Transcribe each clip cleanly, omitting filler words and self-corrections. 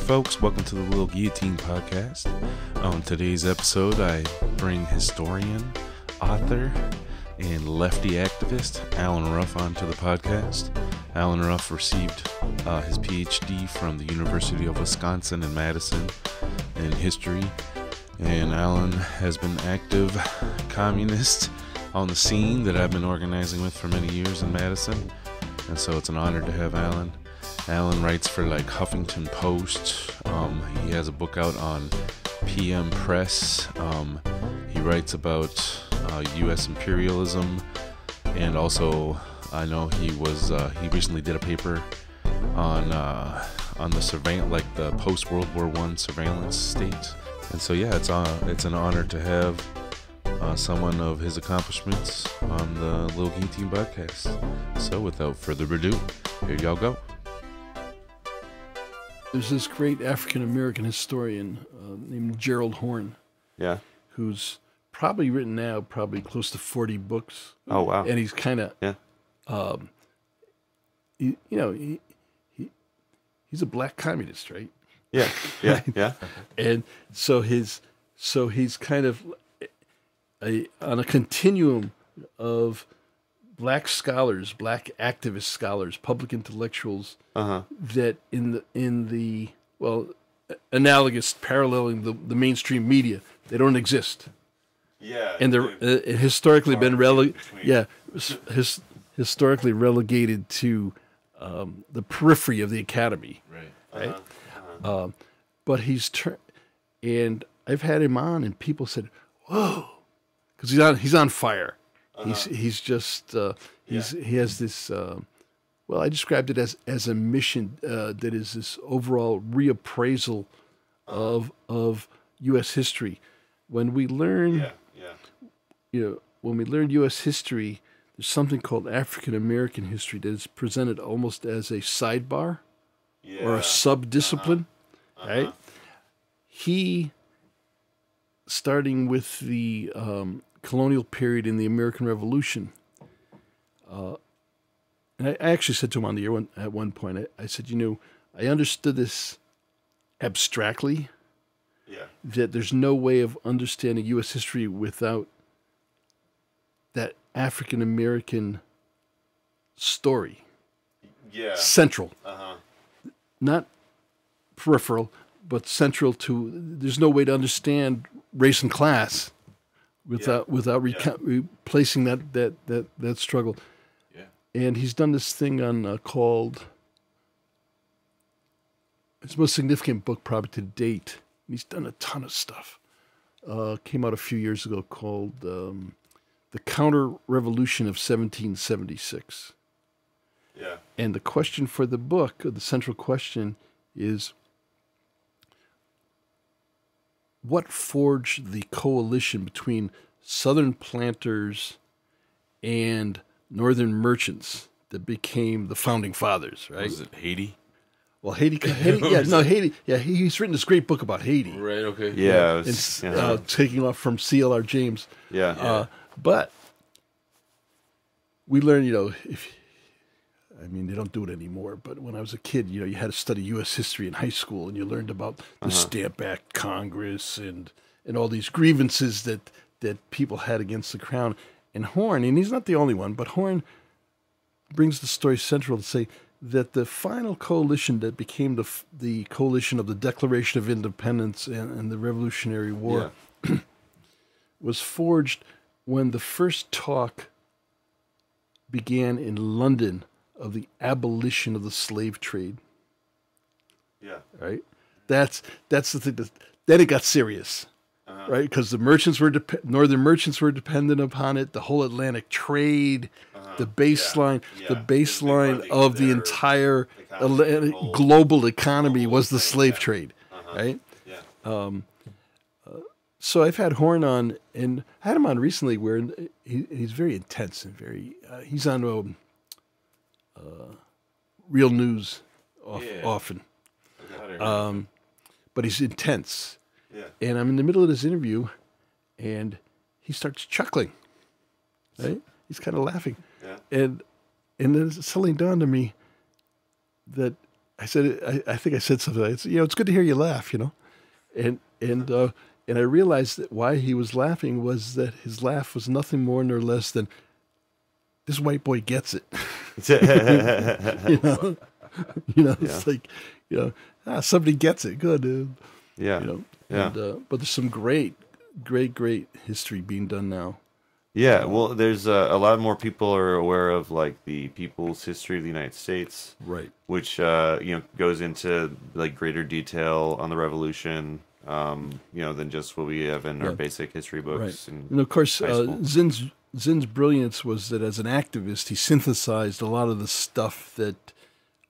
folks. Welcome to the Lil Guillotine Podcast. On today's episode, I bring historian, author, and lefty activist Allen Ruff onto the podcast. Allen Ruff received his PhD from the University of Wisconsin in Madison in history, and Allen has been active communist on the scene that I've been organizing with for many years in Madison, and so it's an honor to have Allen. Allen writes for like Huffington Post. He has a book out on PM Press. He writes about U.S. imperialism, and also I know he recently did a paper on the surveillance, like the post World War I surveillance state. And so yeah, it's an honor to have someone of his accomplishments on the Lil Guillotine Podcast. So without further ado, here y'all go. There's this great African-American historian named Gerald Horne. Yeah. Who's probably written now close to 40 books. Oh, wow. And he's kind of, he's a black communist, right? Yeah, yeah, yeah. And so he's kind of on a continuum of black scholars, black activist scholars, public intellectuals that in the analogous, paralleling the mainstream media, they don't exist. Yeah, and they're historically been historically relegated to the periphery of the academy. Right. But and I've had him on, and people said, "Whoa," because he's on fire. He's just he has this. I described it as a mission that is this overall reappraisal of U.S. history. When we learn, when we learn U.S. history, there's something called African American history that is presented almost as a sidebar or a sub-discipline, right? He, starting with the colonial period in the American Revolution, and I actually said to him on the air at one point, I said, I understood this abstractly, that there's no way of understanding U.S. history without that African American story. Yeah. Central. Not peripheral, but central to, there's no way to understand race and class without replacing that struggle. Yeah. And he's done this thing on called, his most significant book probably to date. He's done a ton of stuff. Came out a few years ago called The Counter-Revolution of 1776. Yeah. And the question for the book, the central question is, what forged the coalition between Southern planters and Northern merchants that became the founding fathers, right? Was it Haiti? Well, Haiti, he's written this great book about Haiti. Right, okay. Yeah. Taking off from C.L.R. James. Yeah. But we learn, they don't do it anymore, but when I was a kid, you had to study U.S. history in high school, and you learned about the Stamp Act Congress and all these grievances that people had against the crown. And Horne, and he's not the only one, but Horne brings the story central to say that the final coalition that became the coalition of the Declaration of Independence and the Revolutionary War was forged when the first talk began in London of the abolition of the slave trade. Yeah. Right? That's the thing. Then it got serious. Right? Because the merchants northern merchants were dependent upon it. The whole Atlantic trade, the baseline of the entire global economy was the slave trade. Right? Yeah. So I've had Horne on, and I had him on recently where he's very intense and very, he's on Real News often. But he's intense. Yeah. And I'm in the middle of this interview, and he starts chuckling. Right? He's kind of laughing. Yeah. And then suddenly dawned on me that I think I said something. It's it's good to hear you laugh. And I realized that why he was laughing was that his laugh was nothing more nor less than this white boy gets it. It's like somebody gets it. Good. Yeah. But there's some great history being done now. Yeah, well, there's a lot more people are aware of like the people's history of the United States, right? Which goes into like greater detail on the Revolution, than just what we have in our basic history books. Right. And of course, Zinn's brilliance was that as an activist, he synthesized a lot of the stuff that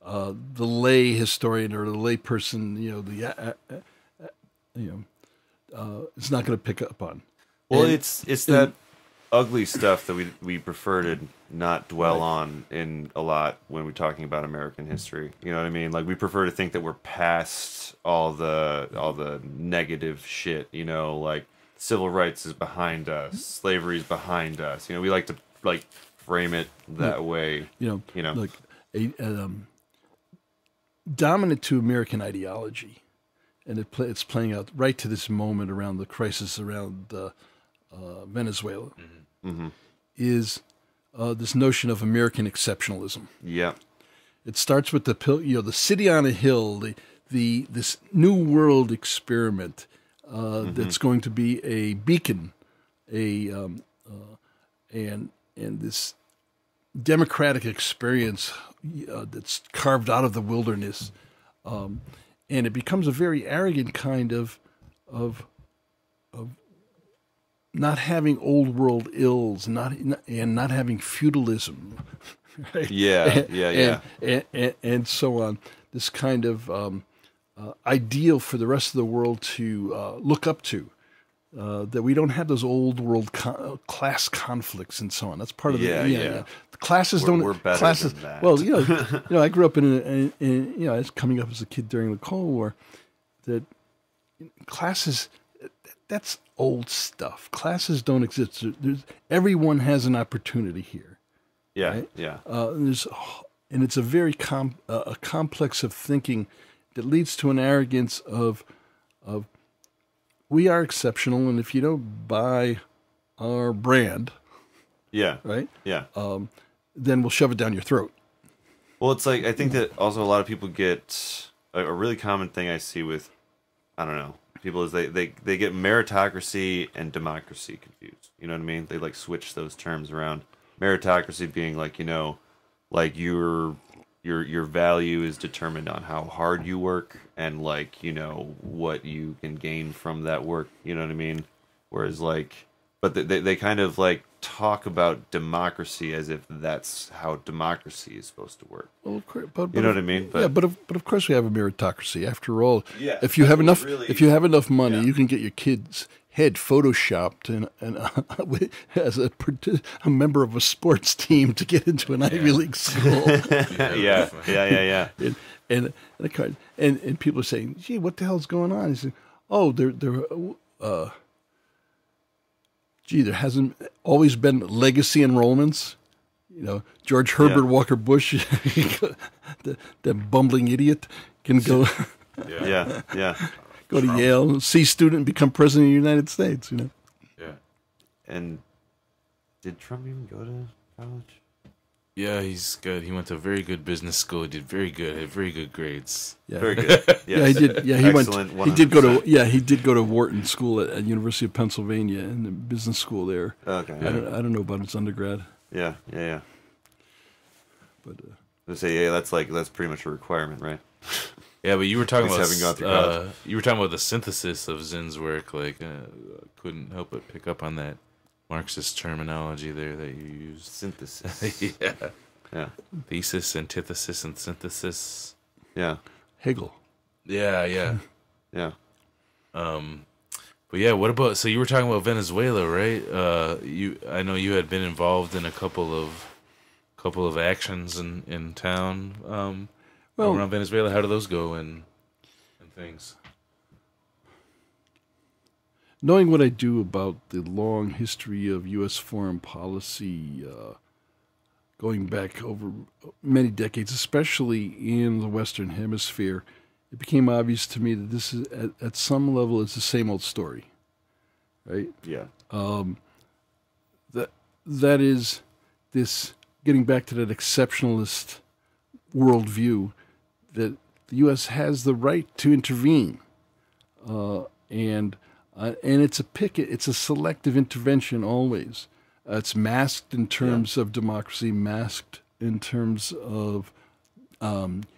the lay historian or the lay person, is not going to pick up on. Well, it's that ugly stuff that we prefer to not dwell on in a lot when we're talking about American history. You know what I mean? Like we prefer to think that we're past all the negative shit. Like civil rights is behind us, slavery is behind us. We like to like frame it that way. Like a dominant to American ideology, and it's playing out right to this moment around the crisis around Venezuela. Mm-hmm. Is this notion of American exceptionalism? Yeah, it starts with the city on a hill, this new world experiment that's going to be a beacon, and this democratic experience that's carved out of the wilderness, and it becomes a very arrogant kind of not having old world ills, not having feudalism, right? And so on. This kind of ideal for the rest of the world to look up to. That we don't have those old world class conflicts and so on. That's part of the classes don't. We're better classes, than that. Well, I grew up in I was coming up as a kid during the Cold War. That classes. That's old stuff. Classes don't exist. Everyone has an opportunity here. Yeah, right? yeah. And it's a very a complex of thinking that leads to an arrogance of we are exceptional, and if you don't buy our brand, right, then we'll shove it down your throat. Well, it's like I think that also a lot of people get a really common thing I see with people is they get meritocracy and democracy confused. You know what I mean? They like switch those terms around. Meritocracy being like your value is determined on how hard you work and what you can gain from that work. You know what I mean? Whereas but they kind of talk about democracy as if that's how democracy is supposed to work. Well, of course, but you know what I mean? But of course we have a meritocracy. After all, if you have enough money, you can get your kid's head photoshopped and as a member of a sports team to get into an Ivy League school. Yeah. And people are saying, "Gee, what the hell's going on?" He said, "Oh, there hasn't always been legacy enrollments. George Herbert Walker Bush, the bumbling idiot, can go go to Yale, C student, and become president of the United States. Yeah. And did Trump even go to college? Yeah, he's good. He went to a very good business school. He did very good. Had very good grades. Yeah. Very good. Yes. Yeah, he did. Yeah, Excellent, he did go to. Yeah, he did go to Wharton School at University of Pennsylvania and the business school there. Okay. I don't know about his undergrad. Yeah. But let's say that's pretty much a requirement, right? Yeah, but you were talking about having gone through college. you were talking about the synthesis of Zinn's work. Couldn't help but pick up on that Marxist terminology there that you used. Synthesis. Yeah. Thesis, antithesis, and synthesis. Yeah. Hegel. Yeah. Yeah. But yeah, what about? So you were talking about Venezuela, right? I know you had been involved in a couple of actions in town. Around Venezuela, how do those go and things? Knowing what I do about the long history of U.S. foreign policy going back over many decades, especially in the Western Hemisphere, it became obvious to me that this is, at some level, it's the same old story, right? Yeah. That is this, getting back to that exceptionalist worldview, that the U.S. has the right to intervene, and it's a selective intervention always. It's masked in terms of democracy, masked in terms of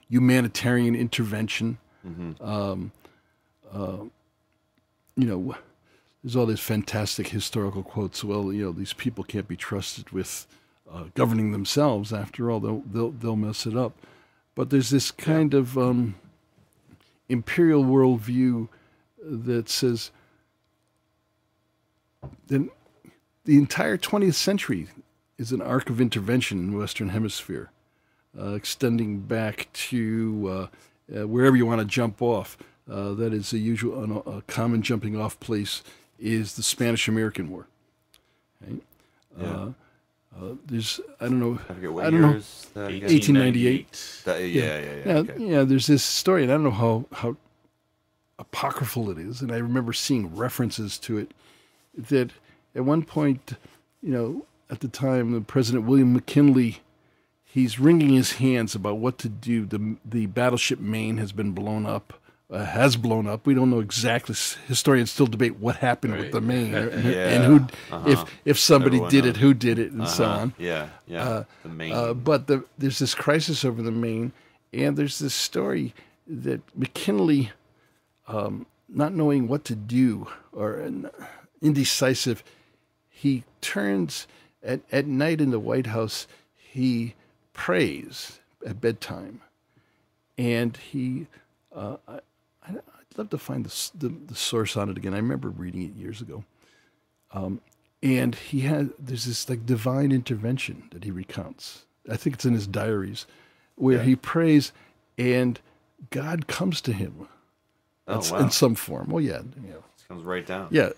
humanitarian intervention. There's all these fantastic historical quotes. Well, these people can't be trusted with governing themselves. After all, they'll mess it up. But there's this kind of imperial worldview that says that the entire 20th century is an arc of intervention in the Western Hemisphere, extending back to wherever you want to jump off. That is a common jumping off place is the Spanish-American War. Right? Yeah. There's, I don't know, I forget what years. 1898. Yeah. There's this story, and I don't know how apocryphal it is, and I remember seeing references to it, that at one point, at the time, the President William McKinley, he's wringing his hands about what to do. The battleship Maine has been blown up. We don't know exactly. Historians still debate what happened with the Maine and who, if somebody Everyone did knows. it, who did it, and so on. The Maine. But there's this crisis over the Maine, and there's this story that McKinley, not knowing what to do or indecisive, he turns at night in the White House. He prays at bedtime, and he. I'd love to find the source on it again. I remember reading it years ago. And there's this like divine intervention that he recounts. I think it's in his diaries, where he prays and God comes to him in some form. Well, It comes right down. Yeah.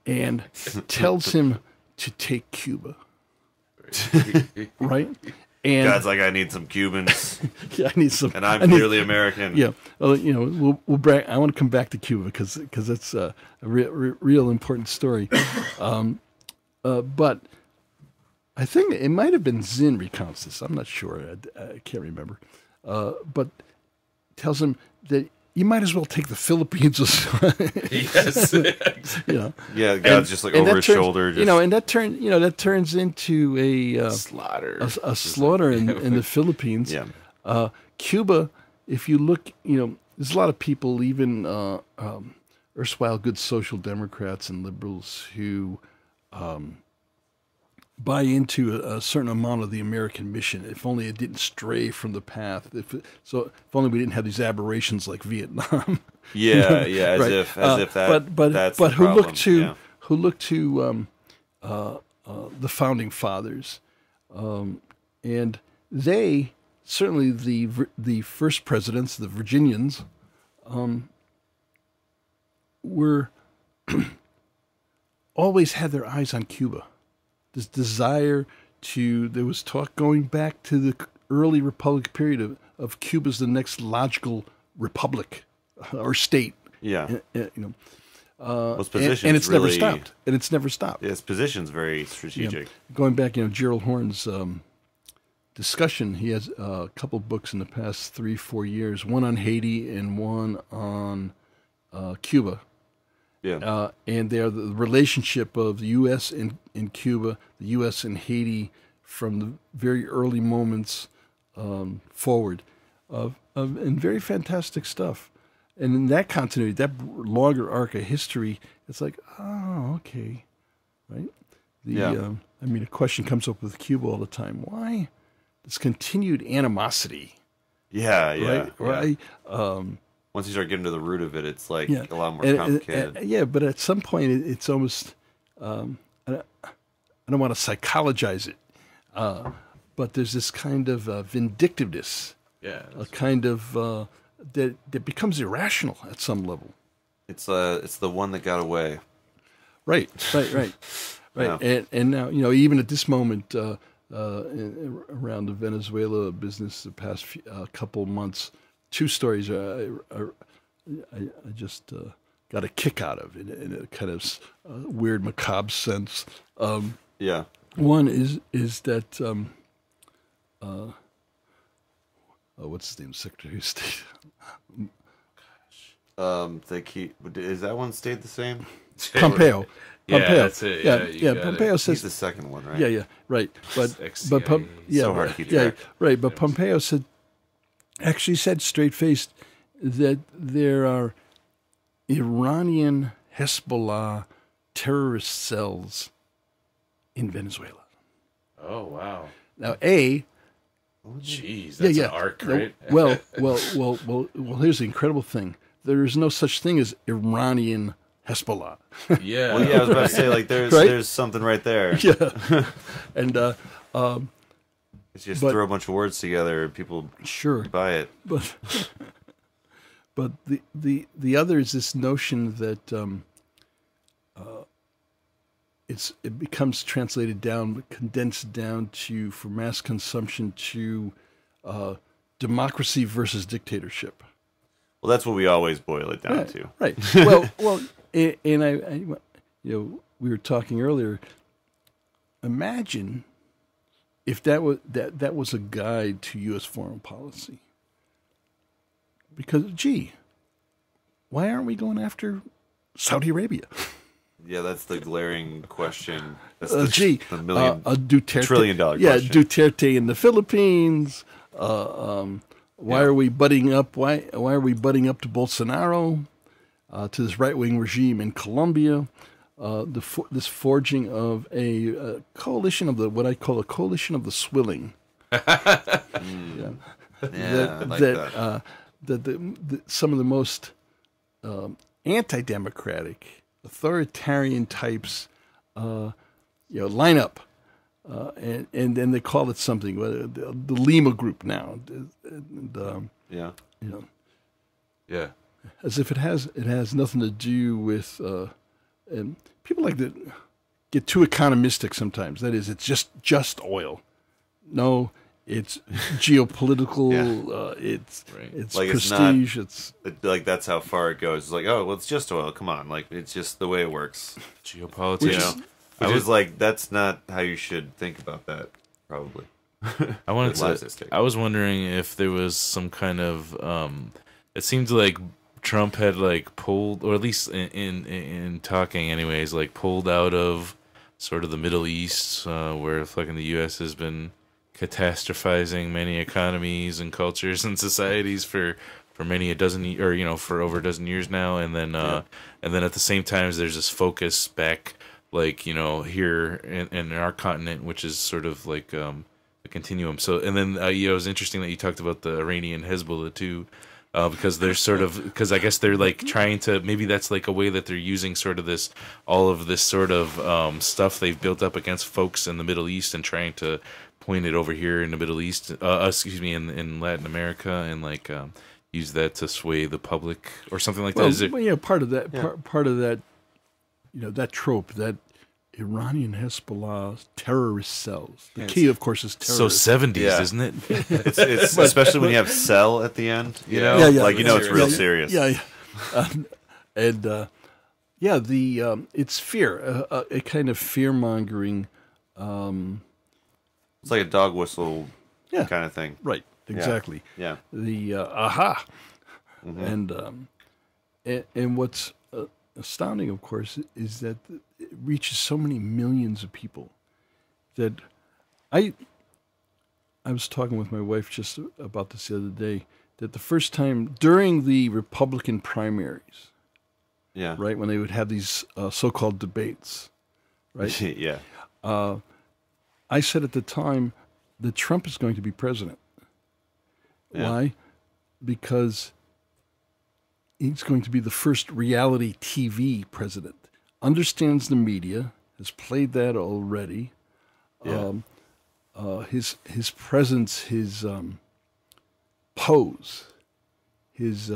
And tells him to take Cuba. Right? And God's like, I need some Cubans, I need some, and I'm clearly American. Yeah, well, we'll brag. I want to come back to Cuba because it's a real important story. But I think it might have been Zinn recounts this. I'm not sure. I can't remember. But tells him that you might as well take the Philippines. Yes. Yeah, God's just like over his shoulder. And that turns into a slaughter. A slaughter in the Philippines. Yeah. Cuba, if you look, there's a lot of people, even erstwhile good social democrats and liberals, who buy into a certain amount of the American mission. If only it didn't stray from the path. If only we didn't have these aberrations like Vietnam. As if that's the who problem. look to the founding fathers, and they certainly the first presidents, the Virginians, were always had their eyes on Cuba. This desire there was talk going back to the early Republic period of Cuba's the next logical republic or state. Yeah. Its position and it's never stopped. And it's never stopped. His position's very strategic. Going back, Gerald Horne's discussion, he has a couple books in the past 3-4 years, one on Haiti and one on Cuba. Yeah. And they're the relationship of the U.S. and Cuba, the U.S. and Haiti from the very early moments forward, and very fantastic stuff. And in that continuity, that longer arc of history, it's like, oh, okay, right? A question comes up with Cuba all the time. Why this continued animosity? Right. Once you start getting to the root of it, it's like a lot more complicated. But at some point, it's almost, I don't want to psychologize it, but there's this kind of vindictiveness, a kind of, that becomes irrational at some level. It's the one that got away. Right. Yeah. And now, even at this moment, around the Venezuela business the past couple months. Two stories I just got a kick out of in a kind of weird, macabre sense. One is that what's his name? Secretary of State. Is that one stayed the same? Pompeo. Yeah, Pompeo. that's it. Yeah. Pompeo says He's the second one, right? Yeah, right. But So hard to keep track. right. But Pompeo actually said straight-faced that there are Iranian Hezbollah terrorist cells in Venezuela. Oh wow! Now, jeez, that's an arc, right? Well. Here's the incredible thing: there is no such thing as Iranian Hezbollah. Yeah. Well, yeah, I was about to say, like, there's something right there. Yeah, and It's just throw a bunch of words together, and people buy it. But the other is this notion that it becomes translated down, condensed down to, for mass consumption, to democracy versus dictatorship. Well, that's what we always boil it down to. Right. Well, and I we were talking earlier. Imagine if that was a guide to U.S. foreign policy. Because, why aren't we going after Saudi Arabia? Yeah, that's the glaring question. That's the Duterte, trillion-dollar yeah, question. Duterte in the Philippines. Why are we butting up? Why are we butting up to Bolsonaro, to this right-wing regime in Colombia? This forging of a coalition of what I call a coalition of the swilling. Yeah, that some of the most anti-democratic, authoritarian types, line up, and then they call it something. The Lima Group now, as if it has nothing to do with. And people like to get too economistic sometimes. That is, it's just oil. No. It's geopolitical. It's like prestige. It's like that's how far it goes. It's like, oh, well, it's just oil. Come on, like it's just the way it works. Geopolitics. Which is like that's not how you should think about that. Probably. I was wondering if there was some kind of. It seems like Trump had like pulled, or at least in talking, anyways, like pulled out of sort of the Middle East, where fucking the U.S. has been catastrophizing many economies and cultures and societies for many a dozen, or for over a dozen years now, and then at the same time there's this focus back, like here in our continent, which is sort of like a continuum. So and then it was interesting that you talked about the Iranian Hezbollah too. Because they're because I guess they're like trying to, maybe that's like a way that they're using sort of all of this sort of stuff they've built up against folks in the Middle East and trying to point it over here in the Middle East, in Latin America, and like use that to sway the public or something like that. Part of that, part of that, that trope, that Iranian Hezbollah terrorist cells. The key, of course, is terrorist. So 70s, isn't it? It's especially when you have "cell" at the end. It's real serious. It's fear, a kind of fear mongering. It's like a dog whistle kind of thing. Right. Exactly. Yeah. The aha. Mm-hmm. And what's astounding, of course, is that it reaches so many millions of people that I was talking with my wife just about this the other day, that the first time during the Republican primaries, right, when they would have these so-called debates, right? Yeah. I said at the time that Trump is going to be president. Yeah. Why? Because he's going to be the first reality TV president. Understands the media, has played that already. Yeah. His presence, his pose, his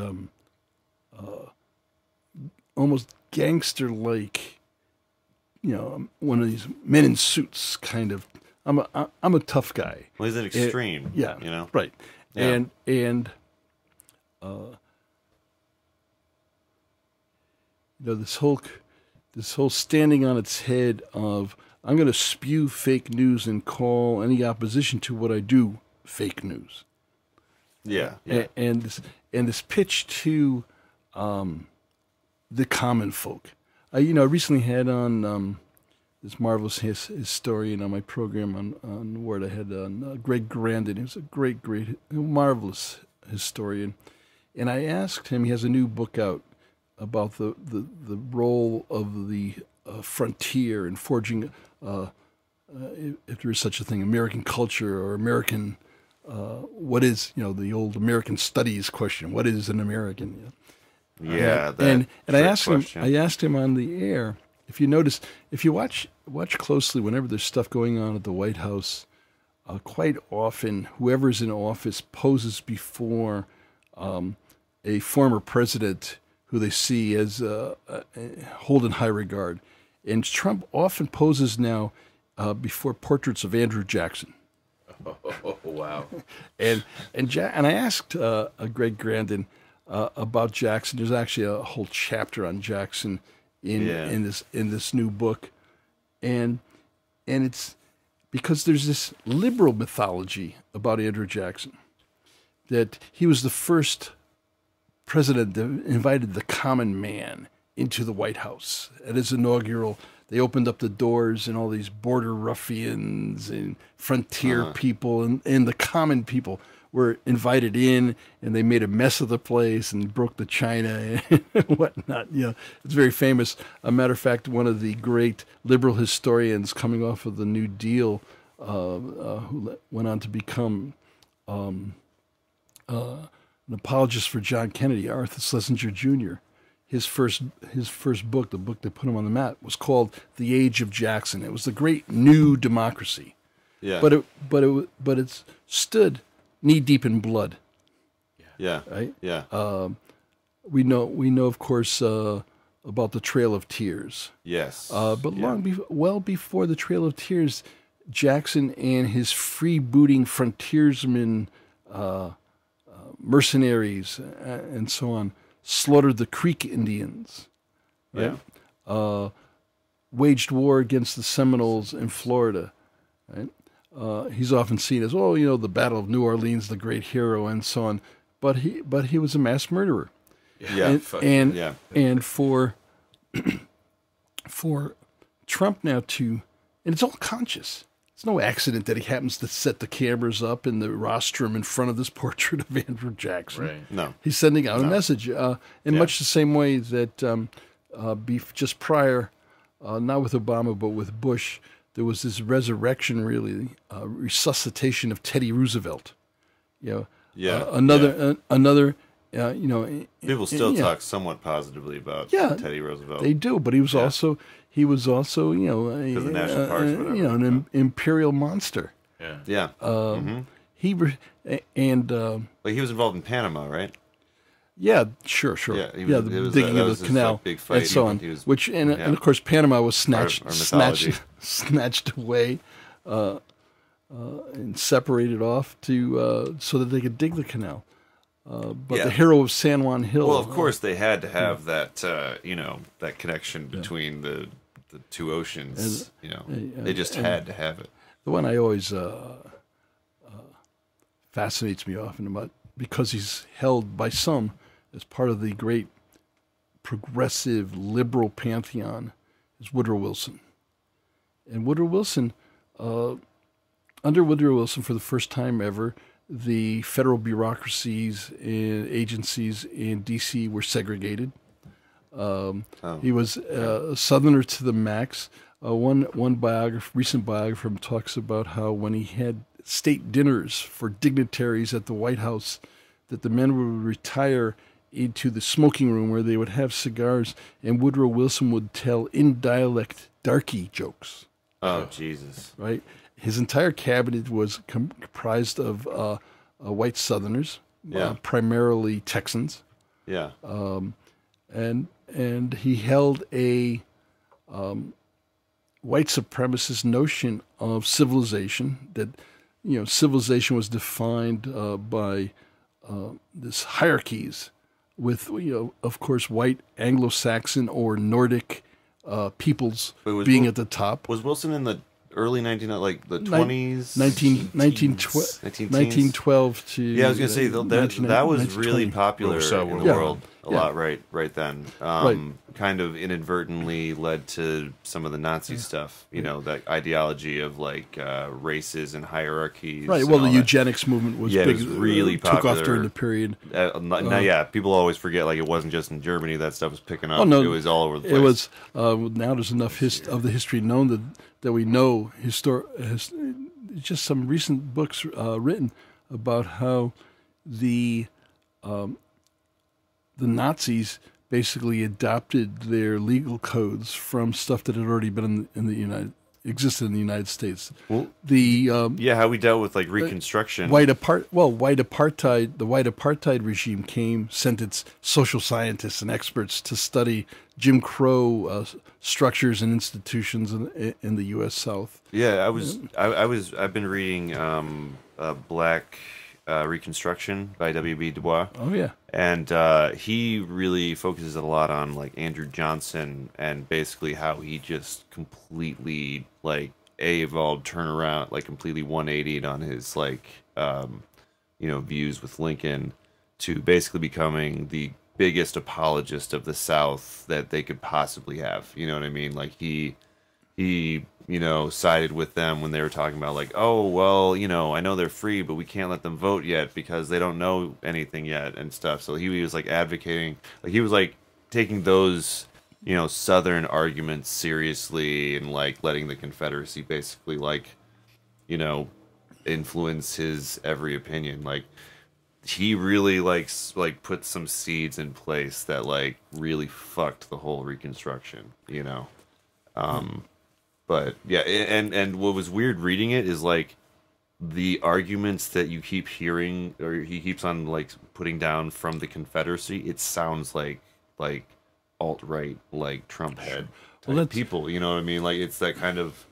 almost gangster-like, one of these men in suits kind of. I'm a tough guy. Well, he's an extreme. Yeah, you know. Right. Yeah. And this whole standing on its head of I'm going to spew fake news and call any opposition to what I do fake news. Yeah. And this pitch to the common folk. I recently had on this marvelous historian on my program on Word. I had Greg Grandin. He was a great, marvelous historian. And I asked him, he has a new book out about the role of the frontier in forging, if there is such a thing, American culture or American, what is, the old American studies question, what is an American? Yeah, and I asked question. him. I asked him on the air. If you notice, if you watch closely, whenever there's stuff going on at the White House, quite often whoever's in office poses before a former president who they see as hold in high regard, and Trump often poses now before portraits of Andrew Jackson. Oh, wow. And I asked Greg Grandin about Jackson. There's actually a whole chapter on Jackson in this new book, and it's because there's this liberal mythology about Andrew Jackson that he was the first president that invited the common man into the White House. At his inaugural, they opened up the doors, and all these border ruffians and frontier people and the common people were invited in, and they made a mess of the place and broke the china and whatnot. It's very famous. A matter of fact, one of the great liberal historians coming off of the New Deal, who went on to become an apologist for John Kennedy, Arthur Schlesinger Jr., his first book, the book that put him on the map, was called The Age of Jackson. It was the great new democracy. Yeah. But it stood knee deep in blood. Yeah. Right. Yeah. We know of course about the Trail of Tears. Yes. But well before the Trail of Tears, Jackson and his freebooting frontiersmen, mercenaries, and so on, slaughtered the Creek Indians. Right? Yeah. Waged war against the Seminoles in Florida. Right. He's often seen as, the Battle of New Orleans, the great hero, and so on. But he was a mass murderer. Yeah. And for Trump now and it's all conscious. It's no accident that he happens to set the cameras up in the rostrum in front of this portrait of Andrew Jackson. Right. No. He's sending out a message in much the same way that just prior, not with Obama but with Bush, there was this resurrection, really, resuscitation of Teddy Roosevelt. Another. People still talk somewhat positively about Teddy Roosevelt. They do, but he was also the national parks, whatever. an imperial monster. Yeah. But he was involved in Panama, right? Yeah, sure. Yeah, the digging of the canal, big fight, and so on. And of course, Panama was snatched away and separated off so that they could dig the canal. But the hero of San Juan Hill. Well, of course, they had to have that, that connection between the two oceans. They just had to have it. The one I always fascinates me often about, because he's held by some as part of the great progressive liberal pantheon, is Woodrow Wilson. And Woodrow Wilson, under Woodrow Wilson, for the first time ever, the federal bureaucracies and agencies in D.C. were segregated. He was a Southerner to the max. One recent biographer talks about how when he had state dinners for dignitaries at the White House, that the men would retire into the smoking room where they would have cigars, and Woodrow Wilson would tell in dialect darky jokes. Oh, Jesus. Right? His entire cabinet was comprised of white Southerners, primarily Texans. Yeah. And he held a white supremacist notion of civilization, that civilization was defined by this hierarchies with, of course, white Anglo-Saxon or Nordic peoples being at the top. Was Wilson in the early 20s? 1912 to... Yeah, I was going to say, that was really popular in the world a lot right then. Kind of inadvertently led to some of the Nazi stuff, that ideology of races and hierarchies. Right, well, the eugenics movement was big. It was really popular. Took off during the period. People always forget, it wasn't just in Germany that stuff was picking up. It was all over the place. It was, now there's enough of the history known that we know, just some recent books written about how the Nazis basically adopted their legal codes from stuff that had already been existed in the United States. Well, how we dealt with Reconstruction. The white apartheid regime sent its social scientists and experts to study Jim Crow structures and institutions in the U.S. South. Yeah, I've been reading Black Reconstruction by W.B. Du Bois. Oh yeah, and he really focuses a lot on Andrew Johnson and basically how he just completely evolved, turn around, completely 180'd on his views with Lincoln to basically becoming the biggest apologist of the South that they could possibly have. You know what I mean? He sided with them when they were talking about I know they're free, but we can't let them vote yet because they don't know anything yet and stuff. So he was advocating, he was taking those, Southern arguments seriously and letting the Confederacy basically influence his every opinion. He really put some seeds in place that really fucked the whole Reconstruction, But yeah, and what was weird reading it is the arguments that you keep hearing, or he keeps on putting down from the Confederacy. It sounds like alt-right, Trump head type people. You know what I mean? It's that kind of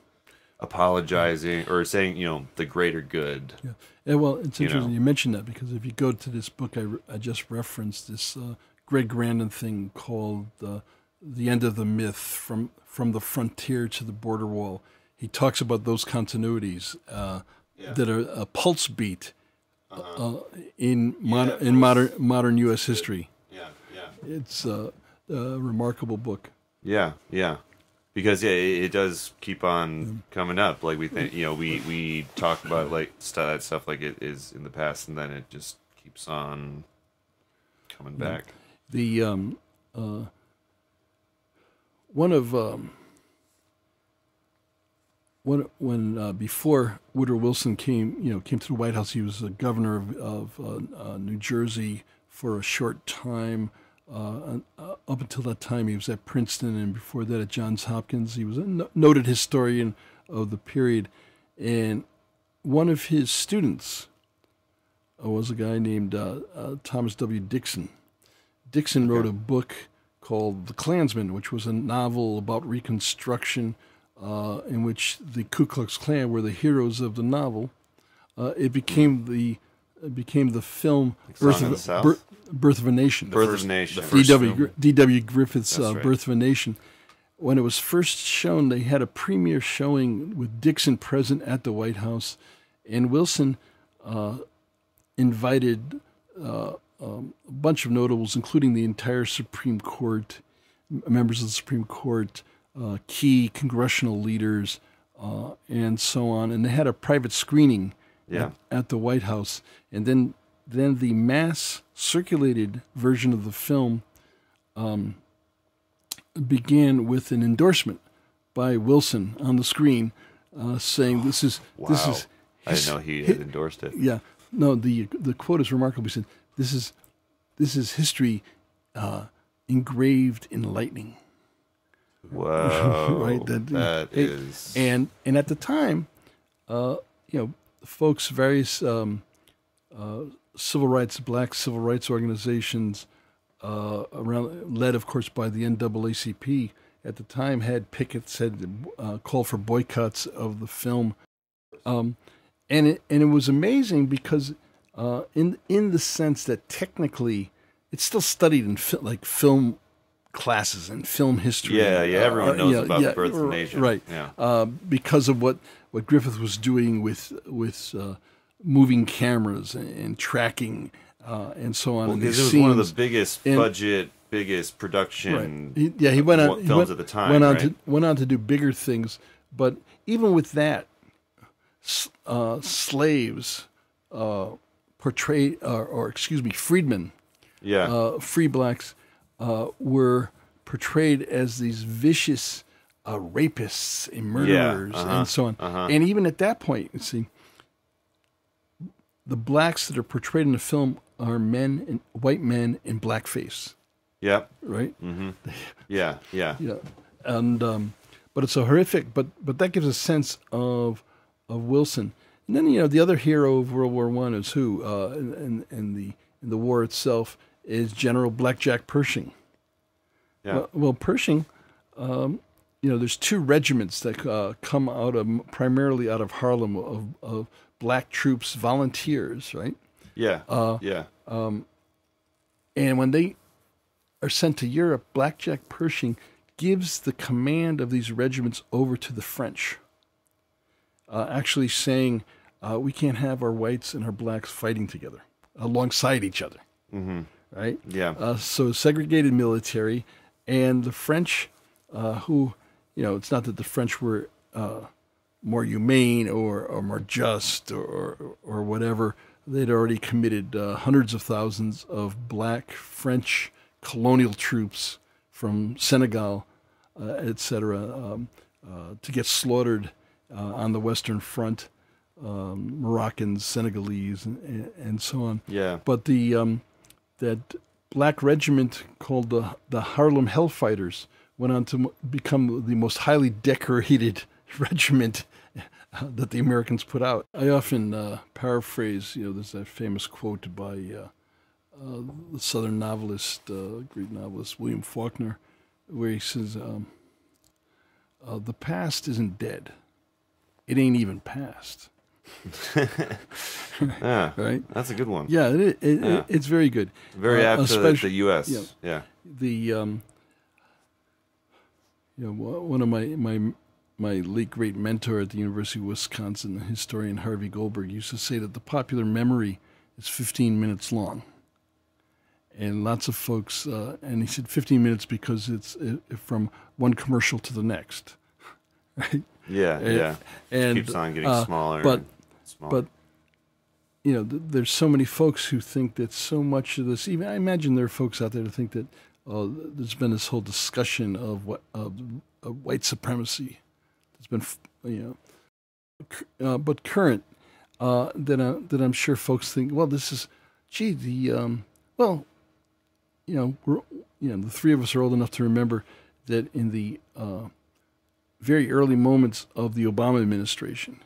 apologizing or saying the greater good. Yeah. Well, it's interesting you mentioned that, because if you go to this book I just referenced, this Greg Grandin thing called The End of the Myth, from the frontier to the border wall. He talks about those continuities that are a pulse beat in modern U.S. history. Yeah. It's a remarkable book. Yeah. Because it does keep on coming up. We think we talk about that stuff it is in the past, and then it just keeps on coming back. The one of when before Woodrow Wilson came to the White House, he was the governor of New Jersey for a short time. Up until that time, he was at Princeton, and before that at Johns Hopkins. He was a noted historian of the period, and one of his students was a guy named Thomas W. Dixon. Dixon wrote a book called The Klansman, which was a novel about Reconstruction, in which the Ku Klux Klan were the heroes of the novel. It became the film Birth of a Nation. Birth of a Nation. D.W. Griffith's Birth of a Nation. When it was first shown, they had a premiere showing with Dixon present at the White House, and Wilson invited a bunch of notables, including the entire Supreme Court, members of the Supreme Court, key congressional leaders, and so on. And they had a private screening at the White House. And then the mass circulated version of the film began with an endorsement by Wilson on the screen, saying, "This is I didn't know he had endorsed it." Yeah, no. The quote is remarkable. He said, "This is history engraved in lightning." Whoa! Right. That is. And at the time, folks, various black civil rights organizations around, led of course by the NAACP, at the time had pickets, had called for boycotts of the film, and it was amazing because in the sense that technically it's still studied in film classes and film history. Yeah, everyone knows about the birth of a nation, right? Yeah, because of what Griffith was doing with moving cameras and tracking and so on. Well, and because it was scenes. one of the biggest budget, biggest production. Right. He went on films at the time. Went on to do bigger things, but even with that, slaves portrayed, freedmen, free blacks were portrayed as these vicious rapists and murderers and so on. And even at that point, you see, the blacks that are portrayed in the film are white men in blackface. Yep. Right. Mm-hmm. Yeah. And but it's a horrific. But that gives a sense of Wilson. And then the other hero of World War I is who in the war itself is General Blackjack Pershing. Yeah. Well, Pershing. There's two regiments that come primarily out of Harlem of black troops, volunteers, right? Yeah. And when they are sent to Europe, Blackjack Pershing gives the command of these regiments over to the French, actually saying, we can't have our whites and our blacks fighting together alongside each other, right? Yeah. So segregated military, and the French, who, it's not that the French were more humane or more just or whatever. They'd already committed hundreds of thousands of black French colonial troops from Senegal, etc., to get slaughtered on the Western Front, Moroccans, Senegalese, and so on. Yeah. But that black regiment called the Harlem Hellfighters went on to become the most highly decorated regiment that the Americans put out. I often paraphrase, there's that famous quote by the Southern novelist, great novelist William Faulkner, where he says, the past isn't dead. It ain't even past. Yeah, right? That's a good one. Yeah, it's very good. Very apt to the U.S. Yeah. One of my late great mentor at the University of Wisconsin, the historian Harvey Goldberg, used to say that the popular memory is 15 minutes long. And lots of folks, and he said 15 minutes because it's from one commercial to the next, right? Yeah. And keeps on getting smaller. But there's so many folks who think that so much of this. Even I imagine there are folks out there who think that there's been this whole discussion of white supremacy. It's been, but current. That I'm sure folks think, well, this is, the three of us are old enough to remember that in the very early moments of the Obama administration,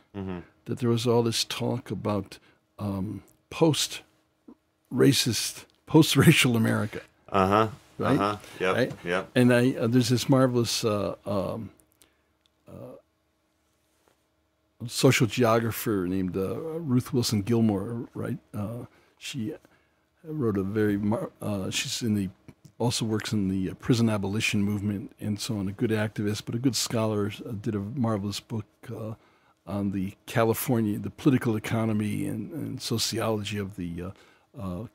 that there was all this talk about post-racial America. Right? Yep. Right? Yep. And there's this marvelous social geographer named Ruth Wilson Gilmore, right? She wrote also works in the prison abolition movement and so on, a good activist, but a good scholar, did a marvelous book on the political economy and sociology of the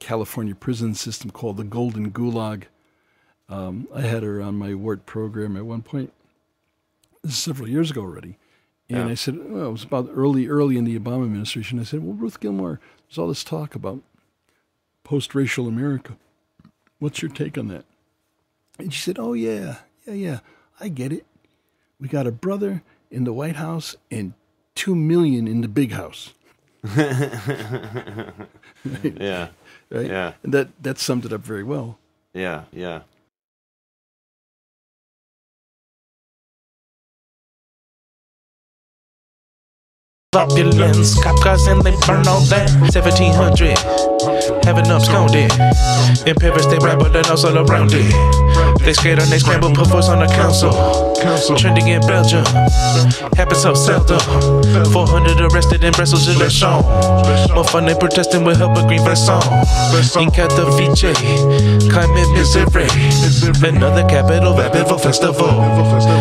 California prison system called the Golden Gulag. I had her on my WART program at one point. This is several years ago already. And I said, it was about early in the Obama administration. I said, well, Ruth Gilmore, there's all this talk about post-racial America. What's your take on that? And she said, oh, yeah, I get it. We got a brother in the White House and 2 million in the big house. Right? Yeah. Right? Yeah. And that summed it up very well. Yeah. Opulence, cop cars and they burn all that. 1700, having absconded. In Paris they rabble and also around it. They scared and they scramble, put force on the council. Trending in Belgium, happens so seldom. 400 arrested in Brussels, election. More fun they protesting with help of green Verson. Inca the Vice, climate misery. Another capital Vapid festival.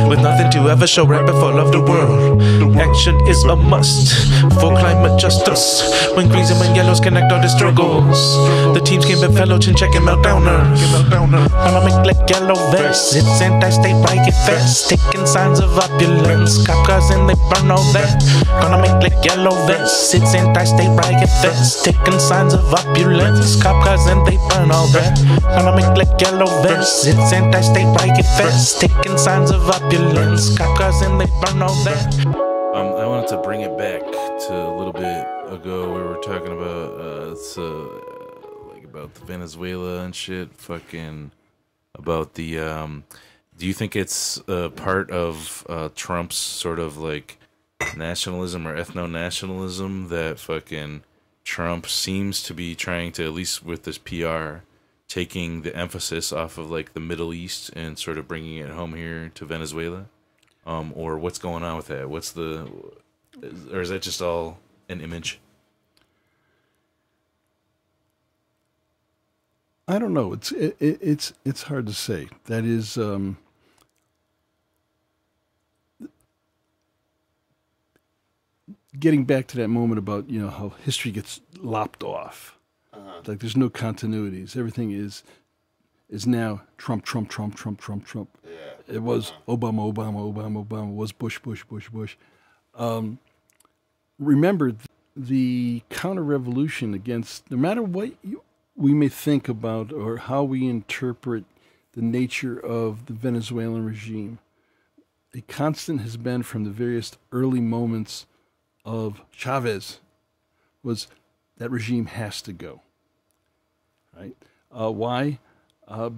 With nothing to ever show right before love the world. Action is a must for climate justice. When greens and when yellows connect all the struggles. The teams came and fellow chin checking meltdowners. I'ma make like yellow vests. It's anti-state riot fest. Taking signs of opulence. Cop cars and they burn all that. Gonna make like yellow vests. It's anti-state riot fest. Taking signs of opulence. Cop cars and they burn all that. Gonna make like yellow vests. It's anti-state riot fest. Taking signs of opulence. Cop cars and they burn all that. I wanted to bring it back to a little bit ago. We were talking about like about the Venezuela and shit. Fucking about the. Do you think it's part of Trump's sort of like nationalism or ethno-nationalism that fucking Trump seems to be trying to, at least with this PR, taking the emphasis off of like the Middle East and sort of bringing it home here to Venezuela? Or what's going on with that? Or is that just all an image? I don't know. It's hard to say. That is, getting back to that moment about how history gets lopped off. Like there's no continuities. Everything is now Trump. Yeah. It was Obama. It was Bush. Remember, the counter-revolution against, no matter what we may think about or how we interpret the nature of the Venezuelan regime, a constant has been from the various early moments of Chavez was that regime has to go. Right? Why?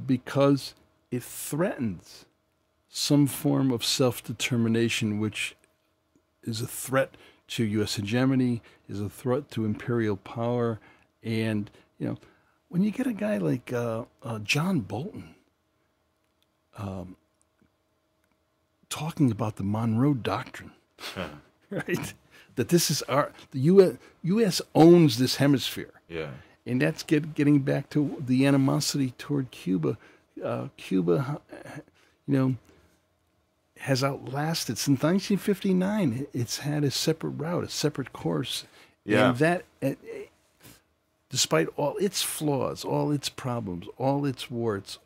Because it threatens some form of self-determination, which is a threat to U.S. hegemony, is a threat to imperial power. And, when you get a guy like John Bolton talking about the Monroe Doctrine, right? That this is the U.S. owns this hemisphere. Yeah. And that's getting back to the animosity toward Cuba. Cuba, has outlasted since 1959. It's had a separate route, a separate course. Yeah. And that, despite all its flaws, all its problems, all its warts,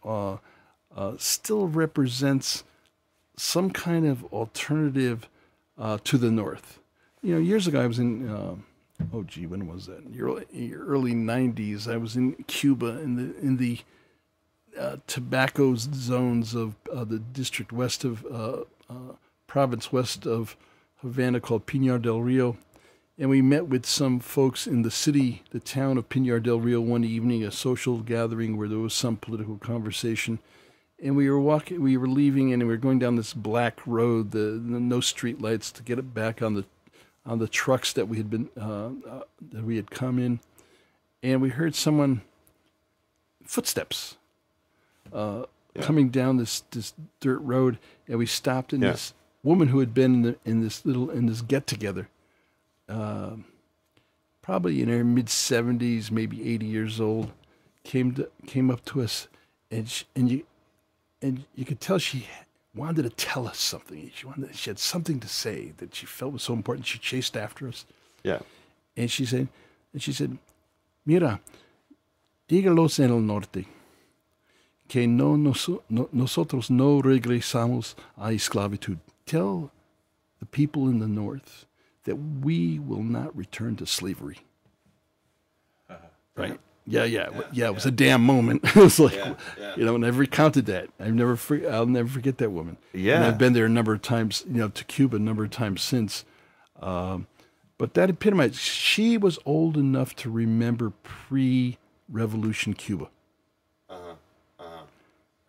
still represents some kind of alternative to the North. Years ago I was in, when was that? In the early 90s, I was in Cuba in the tobacco zones of the district west of, province west of Havana called Pinar del Rio. And we met with some folks in the town of Pinar del Rio one evening, a social gathering where there was some political conversation. And we were leaving and we were going down this black road, the no street lights, to get it back on the trucks that we had come in. And we heard footsteps coming down this dirt road, and we stopped, and this woman who had been in this get together, probably in her mid 70s, maybe 80 years old, came up to us, and you could tell she wanted to tell us something. She had something to say that she felt was so important. She chased after us. Yeah. And she said, "Mira, dígalos en el norte que nosotros no regresamos a esclavitud." Tell the people in the north that we will not return to slavery. Right? Yeah. It was a damn moment. It was like, and I've recounted that. I'll never forget that woman. Yeah. And I've been there a number of times, to Cuba a number of times since. But that epitomized, she was old enough to remember pre-revolution Cuba.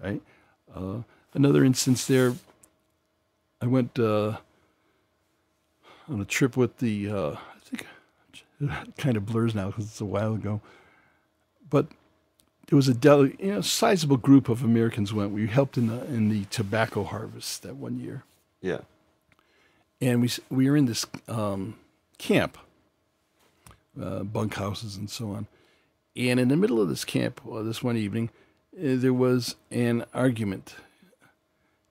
Right? Another instance there, I went, on a trip with the, I think it kind of blurs now because it's a while ago, but there was a sizable group of Americans went. We helped in the tobacco harvest that one year. Yeah. And we were in this camp, bunkhouses and so on. And in the middle of this camp, this one evening, there was an argument.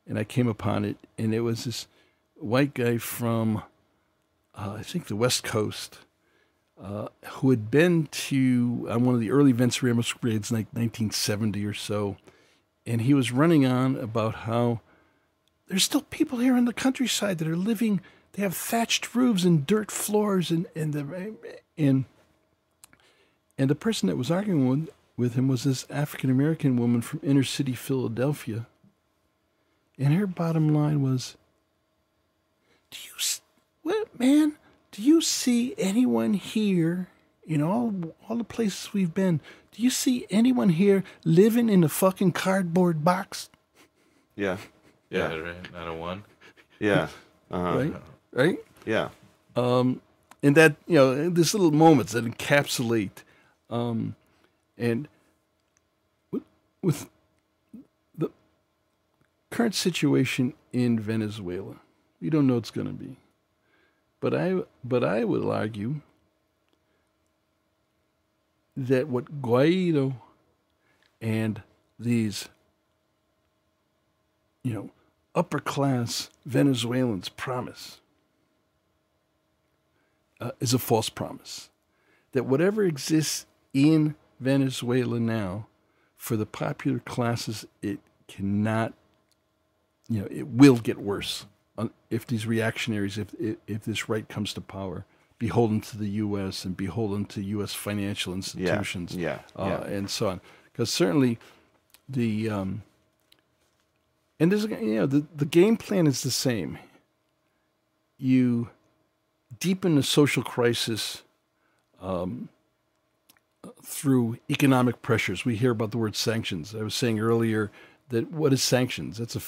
And I came upon it, and it was this white guy from, I think, the West Coast, who had been to one of the early Venezuela raids in like 1970 or so. And he was running on about how there's still people here in the countryside that are living, they have thatched roofs and dirt floors, and the person that was arguing with him was this African-American woman from inner city Philadelphia. And her bottom line was, do you see anyone here, all the places we've been, do you see anyone here living in a fucking cardboard box? Yeah. Yeah, right. Not a one. Yeah. Right? Yeah. And that, these little moments that encapsulate, and with the current situation in Venezuela, we don't know what it's going to be. But I would argue that what Guaido and these, upper class Venezuelans promise is a false promise. That whatever exists in Venezuela now, for the popular classes, it cannot, it will get worse if these reactionaries, if this right comes to power, beholden to the U.S. and beholden to U.S. financial institutions, and so on. Because certainly the and there's the game plan is the same. You deepen the social crisis through economic pressures. We hear about the word sanctions. I was saying earlier that what is sanctions? That's a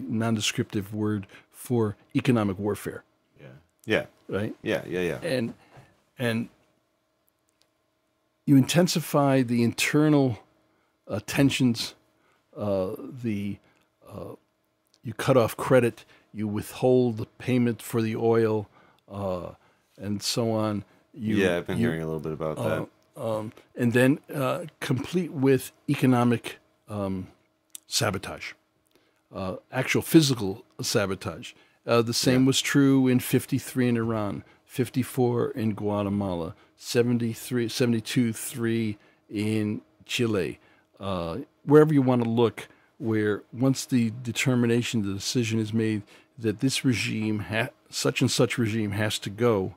nondescriptive word for economic warfare. Yeah. Right? Yeah. And you intensify the internal tensions, you cut off credit, you withhold the payment for the oil, and so on. I've been hearing a little bit about that. And then complete with economic sabotage, actual physical sabotage. The same was true in 53 in Iran, 54 in Guatemala, 72-3 in Chile. Wherever you want to look, where once the determination, the decision is made that this regime, such and such regime has to go,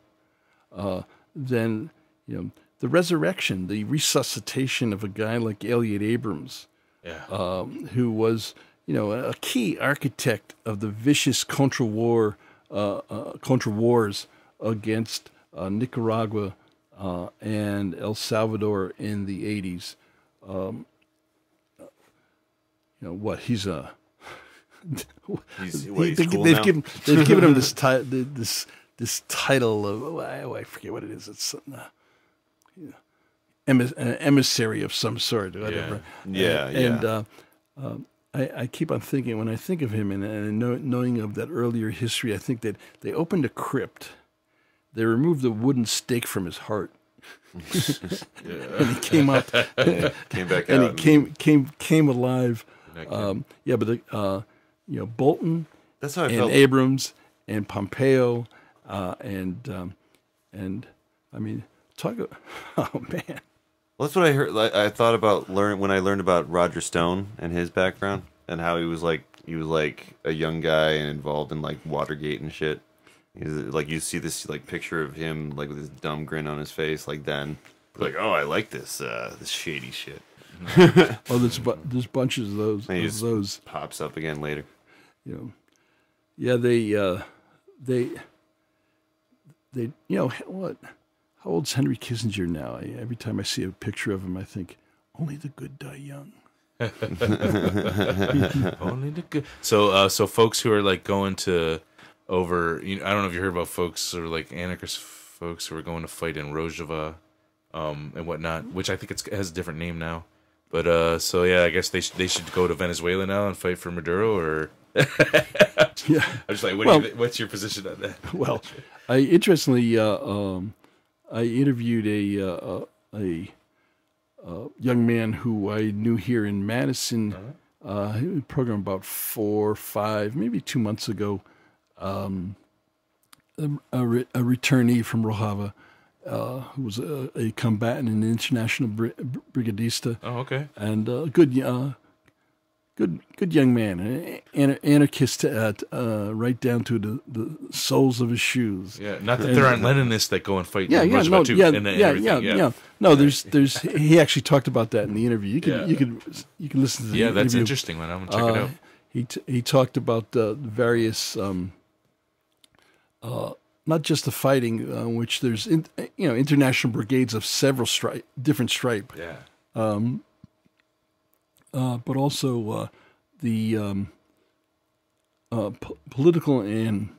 then the resurrection, the resuscitation of a guy like Elliot Abrams, who was a key architect of the vicious contra wars against Nicaragua and El Salvador in the 80s. He's a. They've given him this title of I forget what it is. It's an emissary of some sort. Whatever. I keep on thinking, when I think of him and knowing of that earlier history, I think that they opened a crypt, they removed the wooden stake from his heart, and he came out, came back and out, he came alive. Bolton, that's how I and felt. Abrams and Pompeo, and I mean, oh man. Well, that's what I heard. I thought about when I learned about Roger Stone and his background and how he was like a young guy and involved in like Watergate and shit. He's like, you see this like picture of him like with this dumb grin on his face, like then like, oh, I like this shady shit. Oh, there's bunches of those. And he just those pops up again later. Yeah, they what? How old's Henry Kissinger now? Every time I see a picture of him, I think, only the good die young. Only the good. So folks who are like going to over. I don't know if you heard about folks or like anarchist folks who are going to fight in Rojava, and whatnot, which I think it has a different name now. But so yeah, I guess they should go to Venezuela now and fight for Maduro, or Yeah. I'm just like, what's your position on that? Well, interestingly, I interviewed a young man who I knew here in Madison. A program about 4, 5, maybe 2 months ago. A returnee from Rojava, who was a combatant in the International Brigadista. Oh, okay. And good young man, an anarchist right down to the soles of his shoes. Yeah, not that there aren't Leninists that go and fight. Yeah. No, Yeah. there's. He actually talked about that in the interview. You can listen to the interview. Yeah, that's interesting, man. I'm gonna check it out. He talked about various, not just the fighting, which there's international brigades of several different stripe. Yeah. But also the political and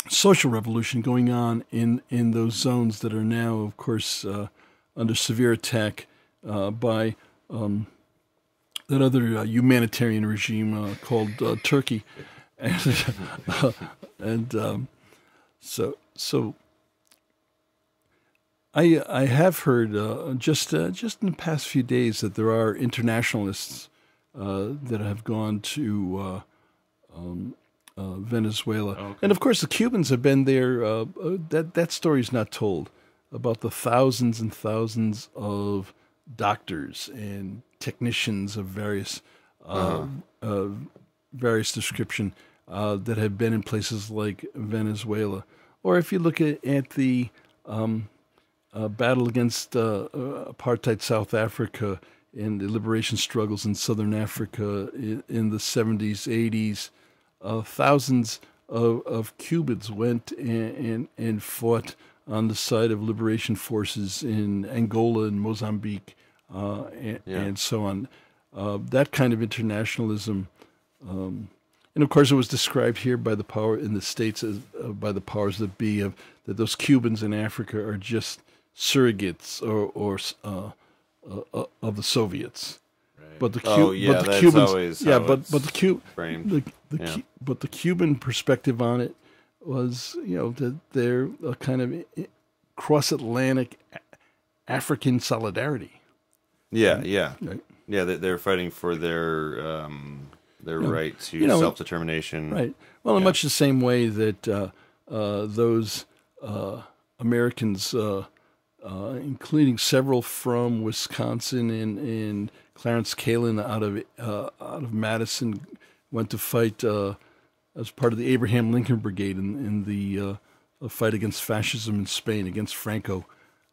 social revolution going on in those zones that are now, of course, under severe attack by that other humanitarian regime called Turkey, and so. I have heard just in the past few days that there are internationalists that have gone to Venezuela, okay. And of course the Cubans have been there. That story's not told about the thousands and thousands of doctors and technicians of various description that have been in places like Venezuela, or if you look at the battle against apartheid South Africa and the liberation struggles in Southern Africa in the 70s, 80s, thousands of Cubans went and fought on the side of liberation forces in Angola and Mozambique and so on. That kind of internationalism, and of course it was described here by the power in the States as, by the powers that be that those Cubans in Africa are just surrogates or of the Soviets, Right. but the Cuban perspective on it was that they're a kind of cross-Atlantic African solidarity. Right. They're fighting for their right to self-determination. Right. Well, in much the same way that those Americans. Including several from Wisconsin and Clarence Kalin out of Madison, went to fight as part of the Abraham Lincoln Brigade in the fight against fascism in Spain against Franco,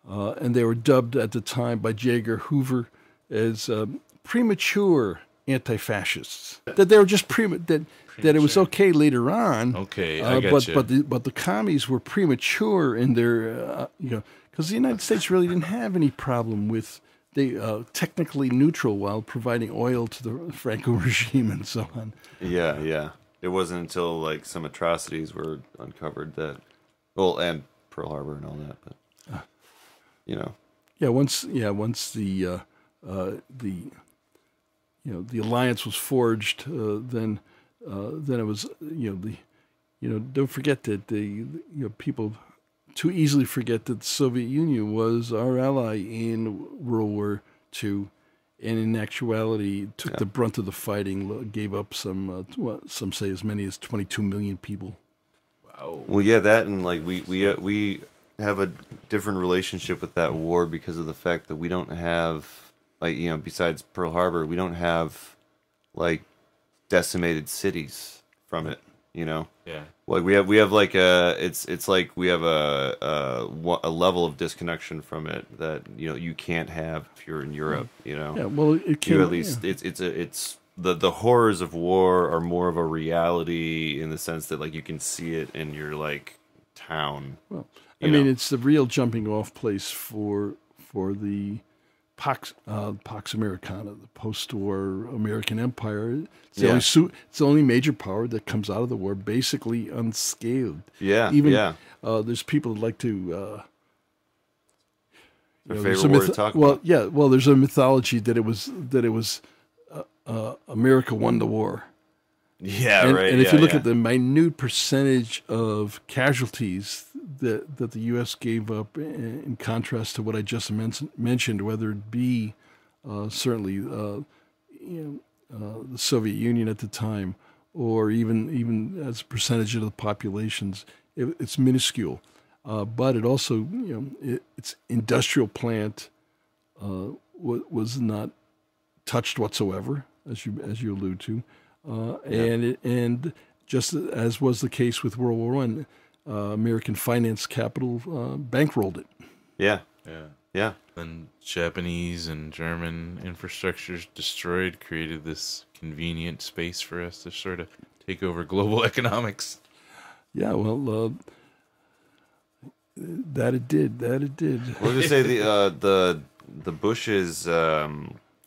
and they were dubbed at the time by J. Edgar Hoover as premature anti-fascists. That they were just that it was okay later on. Okay, I get you. But the commies were premature in their because the United States really didn't have any problem with technically neutral while providing oil to the Franco regime and so on. Yeah. It wasn't until like some atrocities were uncovered that, and Pearl Harbor and all that, but once the alliance was forged, then it was don't forget that people too easily forget that the Soviet Union was our ally in World War II, and in actuality took the brunt of the fighting, gave up some say as many as 22 million people. Wow. Well, yeah, that and like we have a different relationship with that war because of the fact that we don't have besides Pearl Harbor, we don't have like decimated cities from it. Yeah. Like we have like it's like we have a level of disconnection from it that you can't have if you're in Europe. Yeah. Well, it can. At least it's the horrors of war are more of a reality in the sense that like you can see it in your like town. Well, I mean, it's the real jumping off place for the Pax Americana, the post-war American empire. Yeah. It's the only major power that comes out of the war basically unscathed. Yeah, Even yeah. There's people that like to. My there's favorite war to talk about. Yeah. Well, there's a mythology that it was America won the war. Yeah, And, right. and if yeah, you look yeah. at the minute percentage of casualties that the U.S. gave up, in contrast to what I just mentioned, whether it be certainly the Soviet Union at the time, or even as a percentage of the populations, it's minuscule. But it also, its industrial plant was not touched whatsoever, as you allude to. And just as was the case with World War I, American finance capital bankrolled it. Yeah, Yeah. yeah. Then Japanese and German infrastructures destroyed, created this convenient space for us to sort of take over global economics. Yeah, well, that it did. What did you say? The Bush's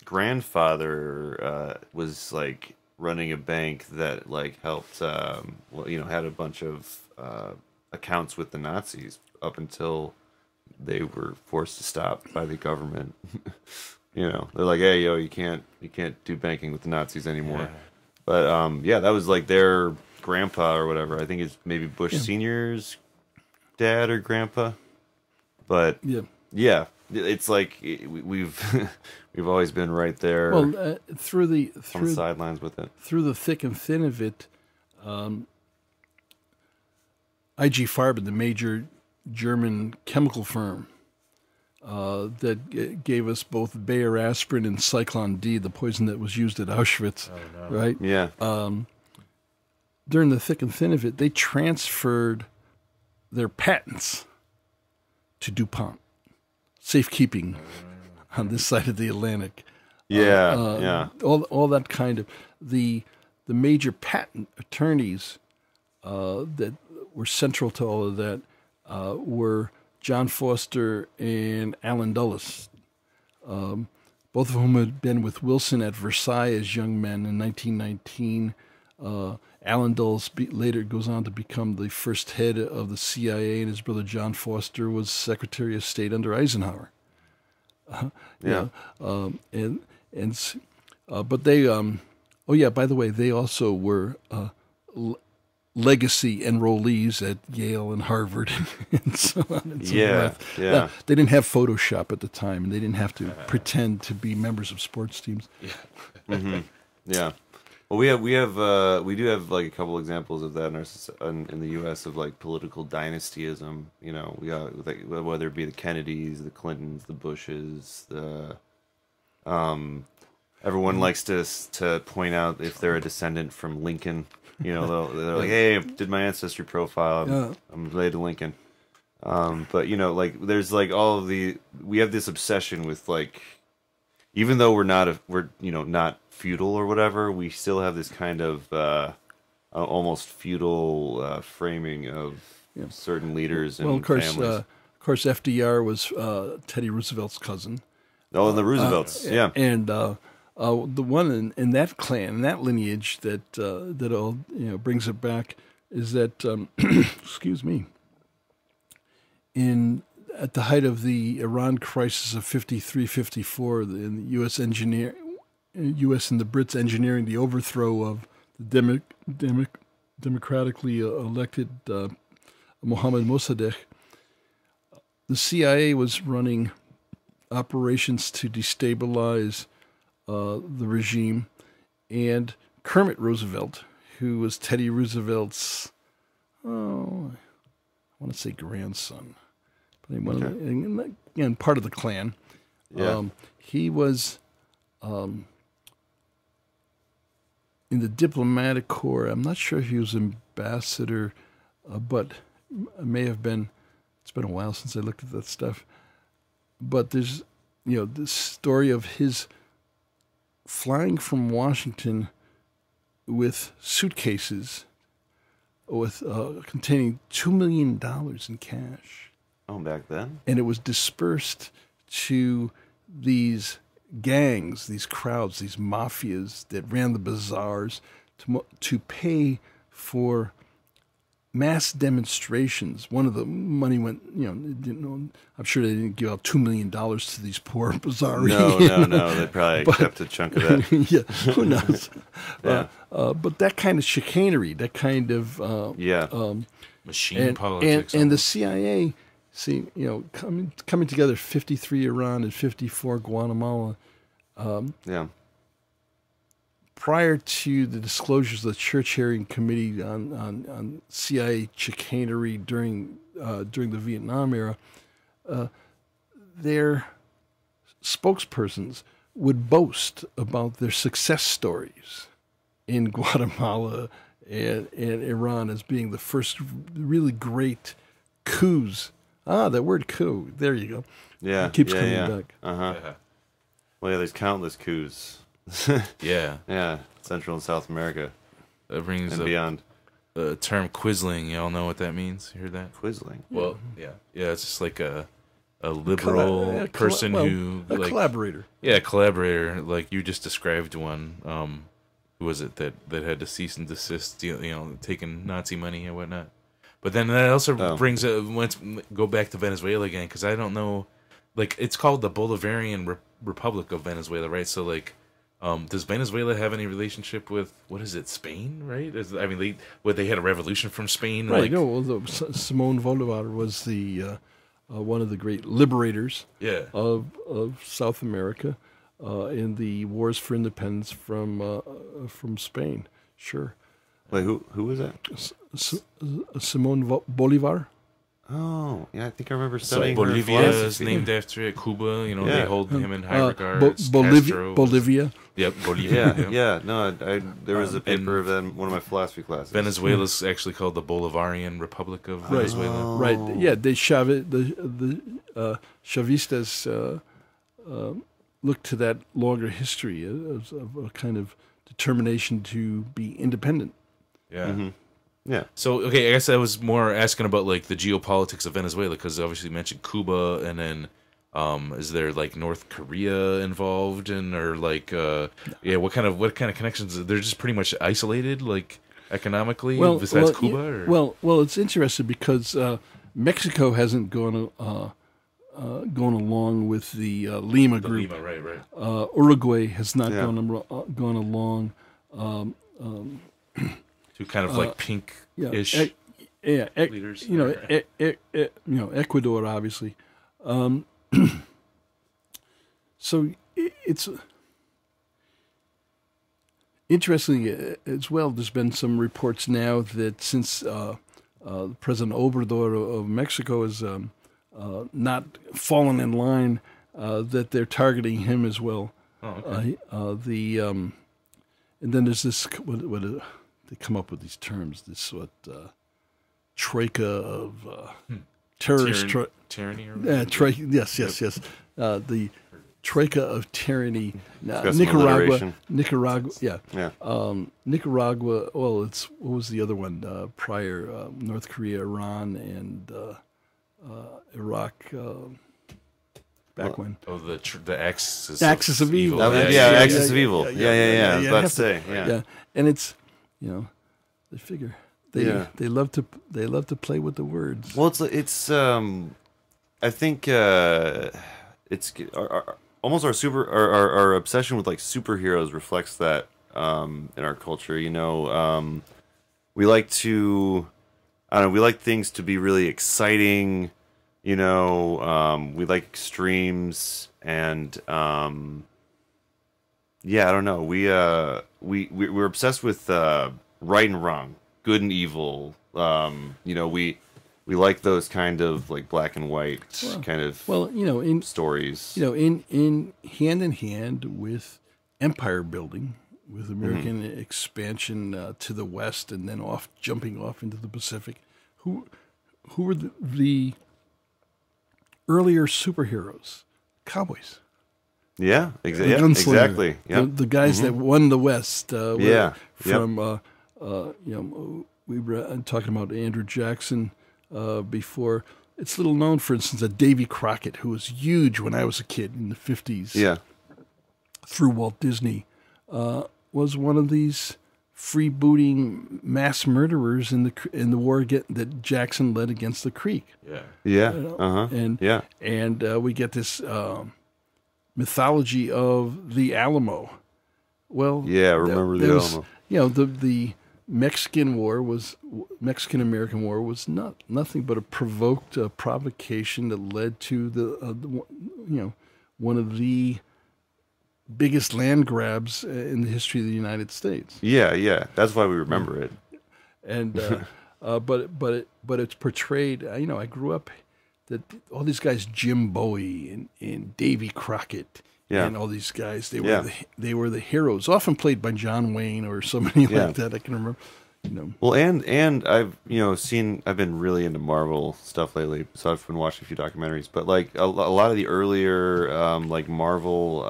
grandfather was like running a bank that like helped, had a bunch of accounts with the Nazis up until they were forced to stop by the government. They're like, hey, you can't do banking with the Nazis anymore. Yeah. But that was like their grandpa or whatever. I think it's maybe Bush Senior's dad or grandpa. But yeah, it's like we've we've always been right there. Well, through the on the sidelines with it. Through the thick and thin of it, IG Farben, the major German chemical firm that gave us both Bayer aspirin and Cyclone D, the poison that was used at Auschwitz, right? Yeah. During the thick and thin of it, they transferred their patents to DuPont, safekeeping on this side of the Atlantic. Yeah. All that kind of the major patent attorneys that were central to all of that were John Foster and Allen Dulles, both of whom had been with Wilson at Versailles as young men in 1919. Allen Dulles later goes on to become the first head of the CIA, and his brother John Foster was Secretary of State under Eisenhower. But they, by the way, they also were legacy enrollees at Yale and Harvard and so on and so forth. Yeah. They didn't have Photoshop at the time, and they didn't have to pretend to be members of sports teams. Yeah. Well, we do have like a couple examples of that in the U.S. of like political dynastyism. We got like, whether it be the Kennedys, the Clintons, the Bushes, everyone likes to point out if they're a descendant from Lincoln. They're like, hey, I did my ancestry profile. I'm related to Lincoln. But like there's like we have this obsession with like, even though we're not feudal or whatever, we still have this kind of almost feudal framing of certain leaders and families. Of course, FDR was Teddy Roosevelt's cousin. Oh, and the Roosevelts, yeah. And the one in that clan, in that lineage that all brings it back is that excuse me. At the height of the Iran crisis of 53-54, in the U.S. and the Brits engineering the overthrow of the democratically elected Mohammad Mossadegh, the CIA was running operations to destabilize the regime, and Kermit Roosevelt, who was Teddy Roosevelt's, I want to say grandson, but again, part of the clan. Yeah. He was in the diplomatic corps. I'm not sure if he was ambassador, but may have been. It's been a while since I looked at that stuff. But there's, this story of his flying from Washington with suitcases with containing $2 million in cash. Oh, back then? And it was dispersed to these gangs, these crowds, these mafias that ran the bazaars to pay for mass demonstrations. One of the money went, I'm sure they didn't give out $2 million to these poor bazaars. No. They probably kept a chunk of that. Yeah, who knows? Yeah. But that kind of chicanery, that kind of machine politics, and the CIA, coming together, 53 Iran and 54 Guatemala. Prior to the disclosures of the Church Hearing Committee on CIA chicanery during the Vietnam era, their spokespersons would boast about their success stories in Guatemala and Iran as being the first really great coups. That word coup. There you go. Yeah. It keeps coming back. Uh-huh. Yeah. Well, yeah, there's countless coups. Yeah. Yeah. Central and South America. That brings and up beyond. the term quisling. Y'all know what that means? You heard that? Quisling. Well, yeah. It's just like a liberal person who a collaborator. Yeah, collaborator. Like you just described one. Who was it that had to cease and desist? Taking Nazi money and whatnot. But then that also brings let's go back to Venezuela again, because I don't know. Like, it's called the Bolivarian Republic of Venezuela, right? So like, does Venezuela have any relationship with, what is it, Spain? Right? They had a revolution from Spain, right? Like, No, well, Simón Bolívar was the one of the great liberators of South America in the wars for independence from Spain. Sure. Wait, who was that? Simón Bolívar. Oh, yeah, I think I remember studying Bolivia her is philosophy. named after it. Cuba, they hold him in high regard. Bolivia. Yep, Bolivia. Yeah. No, there was a paper of that in one of my philosophy classes. Venezuela's actually called the Bolivarian Republic of Venezuela. Right. Yeah, the Chavistas look to that longer history of a kind of determination to be independent. Yeah. Mm-hmm. Yeah. So, okay, I guess I was more asking about, like, the geopolitics of Venezuela, because obviously you mentioned Cuba, and then is there, like, North Korea involved, or, like, what kind of connections? They're just pretty much isolated, like, economically, besides Cuba? Or? Well, it's interesting because Mexico hasn't gone along with the Lima group. Lima, right. Uruguay has not gone along. Two kind of like pink-ish leaders. Ecuador, obviously. So it's interesting as well. There's been some reports now that since President Obrador of Mexico has not fallen in line, that they're targeting him as well. Oh, okay. And then there's this they come up with these terms. This troika of terrorist tyranny. Yes. The troika of tyranny. Nicaragua. Yeah. Nicaragua. Well, what was the other one prior? North Korea, Iran, and Iraq. Back when? Oh, the axis of evil. Axis of evil. Yeah. I was about to say. Yeah, and it's they figure they love to play with the words. Well, it's I think it's almost our obsession with like superheroes reflects that in our culture. We like to we like things to be really exciting. We like extremes, and I don't know. We're obsessed with right and wrong, good and evil. We like those kind of like black and white stories. In hand with empire building, with American expansion to the west, and then jumping off into the Pacific. Who were the earlier superheroes? Cowboys. Yeah, exactly. Yep. The guys that won the West. From we were talking about Andrew Jackson before. it's little known, for instance, that Davy Crockett, who was huge when I was a kid in the 50s, through Walt Disney, was one of these freebooting mass murderers in the war that Jackson led against the Creek. And we get this mythology of the Alamo. Well, remember the Alamo. You know, the Mexican American War was nothing but a provoked provocation that led to one of the biggest land grabs in the history of the United States. That's why we remember it. And but it's portrayed. I grew up that all these guys, Jim Bowie and Davy Crockett, and all these guys, they were the heroes, often played by John Wayne or somebody like that. I can remember. Well, and I've I've been really into Marvel stuff lately, so I've been watching a few documentaries. But like a lot of the earlier like Marvel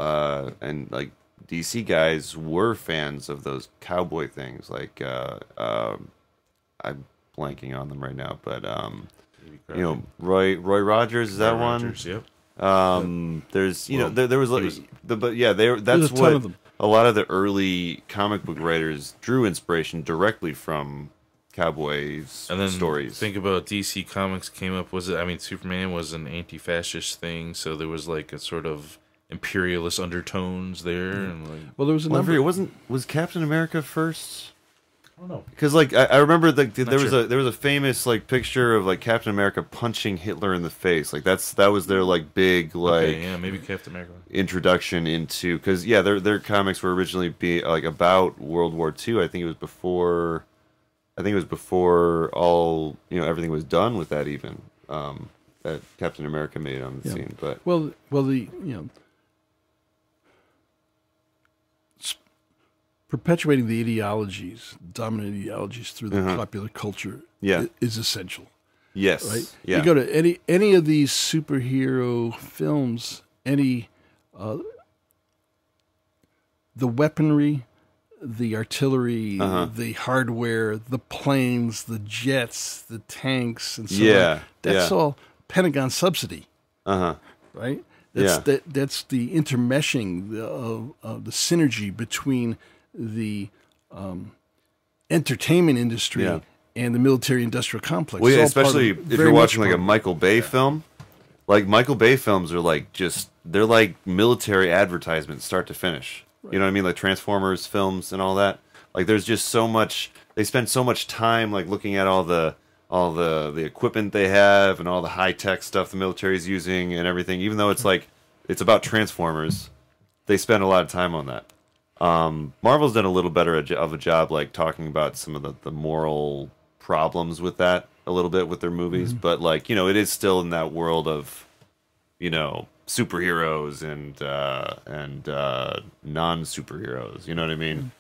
and like DC guys were fans of those cowboy things. Like I'm blanking on them right now, but Roy Rogers, is that Roy one? Rogers, yep. There's there was that's what a lot of the early comic book writers drew inspiration directly from cowboys and then stories. Think about DC Comics came up. Superman was an anti-fascist thing, so there was like a sort of imperialist undertones there. And like, well, there was a number. Was Captain America first? I don't know, because like I remember there was a famous like picture of like Captain America punching Hitler in the face. Like that was their like big like maybe Captain America introduction into, because their comics were originally like about World War II. I think it was before all everything was done with that even that Captain America made on the scene. But perpetuating the ideologies, dominant ideologies through the popular culture is essential. Yes. Right? Yeah. You go to any of these superhero films, the weaponry, the artillery, the hardware, the planes, the jets, the tanks, and so on. That's all Pentagon subsidy. Right? That's the intermeshing of the synergy between the entertainment industry and the military-industrial complex. Well, especially if you're watching like a Michael Bay film. Like Michael Bay films are like they're like military advertisements, start to finish. Right. You know what I mean? Like Transformers films and all that. Like there's just so much. They spend so much time like looking at all the equipment they have and all the high tech stuff the military is using and everything. Even though it's like it's about Transformers, they spend a lot of time on that. Marvel's done a little better of a job like talking about some of the moral problems with that a little bit with their movies, but like it is still in that world of superheroes and non-superheroes. You know what I mean?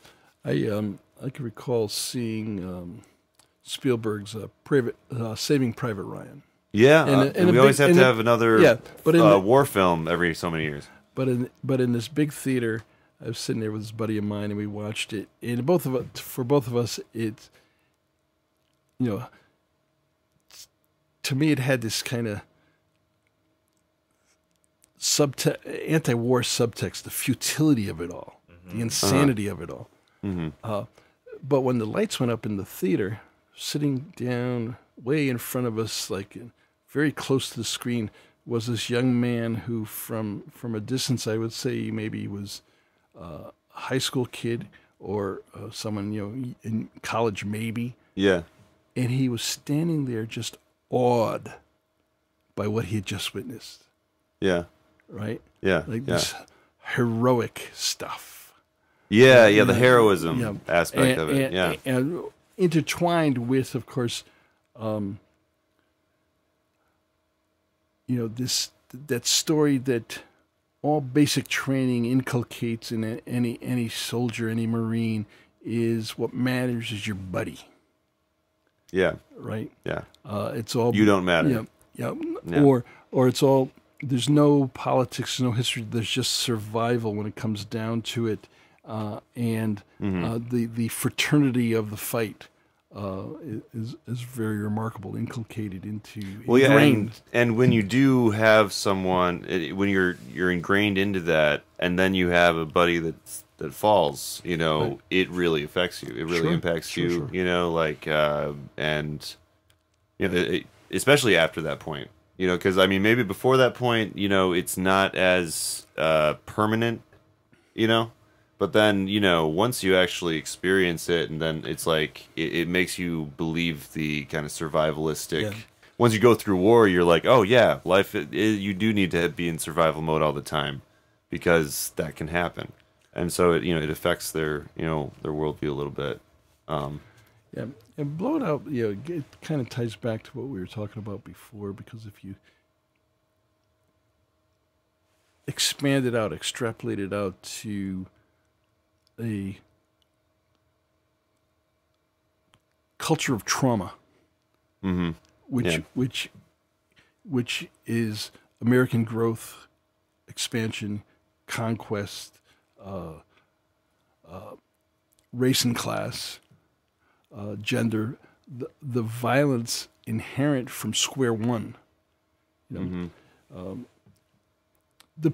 I can recall seeing Spielberg's Saving Private Ryan. And we always have to have another war film every so many years. But in this big theater, I was sitting there with this buddy of mine, and we watched it. And for both of us, it's to me, it had this kind of anti-war subtext, the futility of it all, the insanity of it all. But when the lights went up in the theater, sitting down way in front of us, like very close to the screen, was this young man who, from a distance, I would say maybe he was a high school kid or someone in college, maybe. Yeah. And he was standing there just awed by what he had just witnessed. Yeah. Right? Yeah. Like this heroic stuff. Yeah, the heroism aspect of it. And intertwined with, of course, that story that all basic training inculcates in any soldier, any Marine, is what matters is your buddy. Yeah. Right? Yeah. It's all you don't matter. Yeah. Or it's all, there's no politics, no history, there's just survival when it comes down to it. And the fraternity of the fight is very remarkable, inculcated into well, yeah, ingrained. and when you do have someone, when you're ingrained into that, and then you have a buddy that falls, you know, Right. it really affects you. It really impacts you, Sure. you know, like, and you know, especially after that point, you know, because I mean, maybe before that point, you know, it's not as permanent, you know. But then, you know, once you actually experience it, and then it's like, it makes you believe the kind of survivalistic. Yeah. Once you go through war, you're like, oh, yeah, life, you do need to be in survival mode all the time, because that can happen. And so, it affects their worldview a little bit. Yeah, and blow it out, it kind of ties back to what we were talking about before, because if you expand it out, extrapolate it out to a culture of trauma, Mm-hmm. which is American growth, expansion, conquest, race and class, gender, the violence inherent from square one. You know, the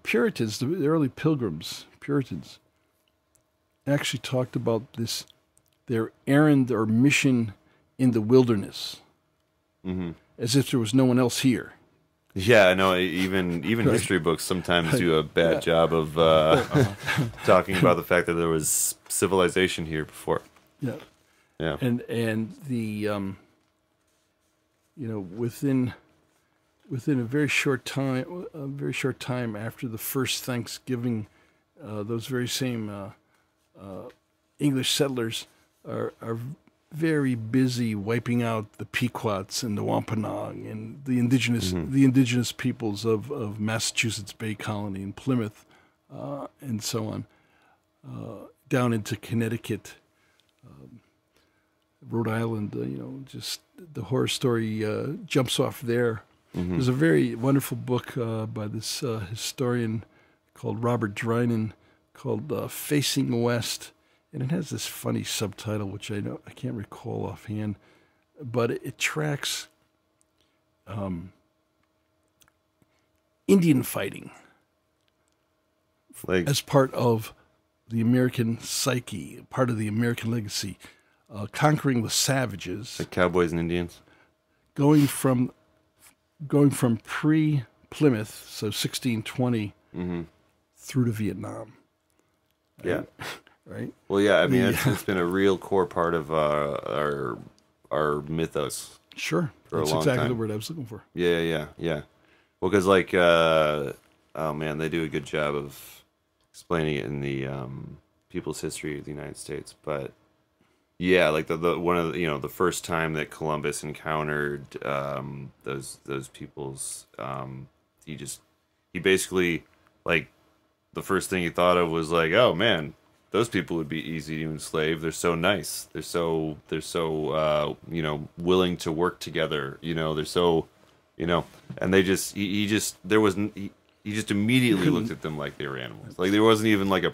Puritans, the early Pilgrims, Puritans, actually talked about their errand or mission in the wilderness, as if there was no one else here. Yeah, I know. Even history books sometimes do a bad job of talking about the fact that there was civilization here before. Yeah, Yeah, and the within a very short time after the first Thanksgiving, those very same English settlers are very busy wiping out the Pequots and the Wampanoag and the indigenous peoples of Massachusetts Bay Colony and Plymouth, and so on, down into Connecticut, Rhode Island. Just the horror story jumps off there. There's a very wonderful book by this historian called Robert Drinan called Facing West. And it has this funny subtitle, which I can't recall offhand, but it tracks Indian fighting like as part of the American psyche, part of the American legacy, conquering the savages, the Cowboys and Indians. going from pre-Plymouth, so 1620, through to Vietnam. Yeah. Right. Well, yeah. I mean, it's been a real core part of our mythos. Sure. For a That's long exactly time. the word I was looking for. Yeah. Well, because like, oh man, they do a good job of explaining it in the People's History of the United States. But yeah, like the one of the, the first time that Columbus encountered those peoples, he basically, like, the first thing he thought of was like, oh man, those people would be easy to enslave. They're so nice. They're so willing to work together. They're so, and they just he just immediately looked at them like they were animals. Like there wasn't even like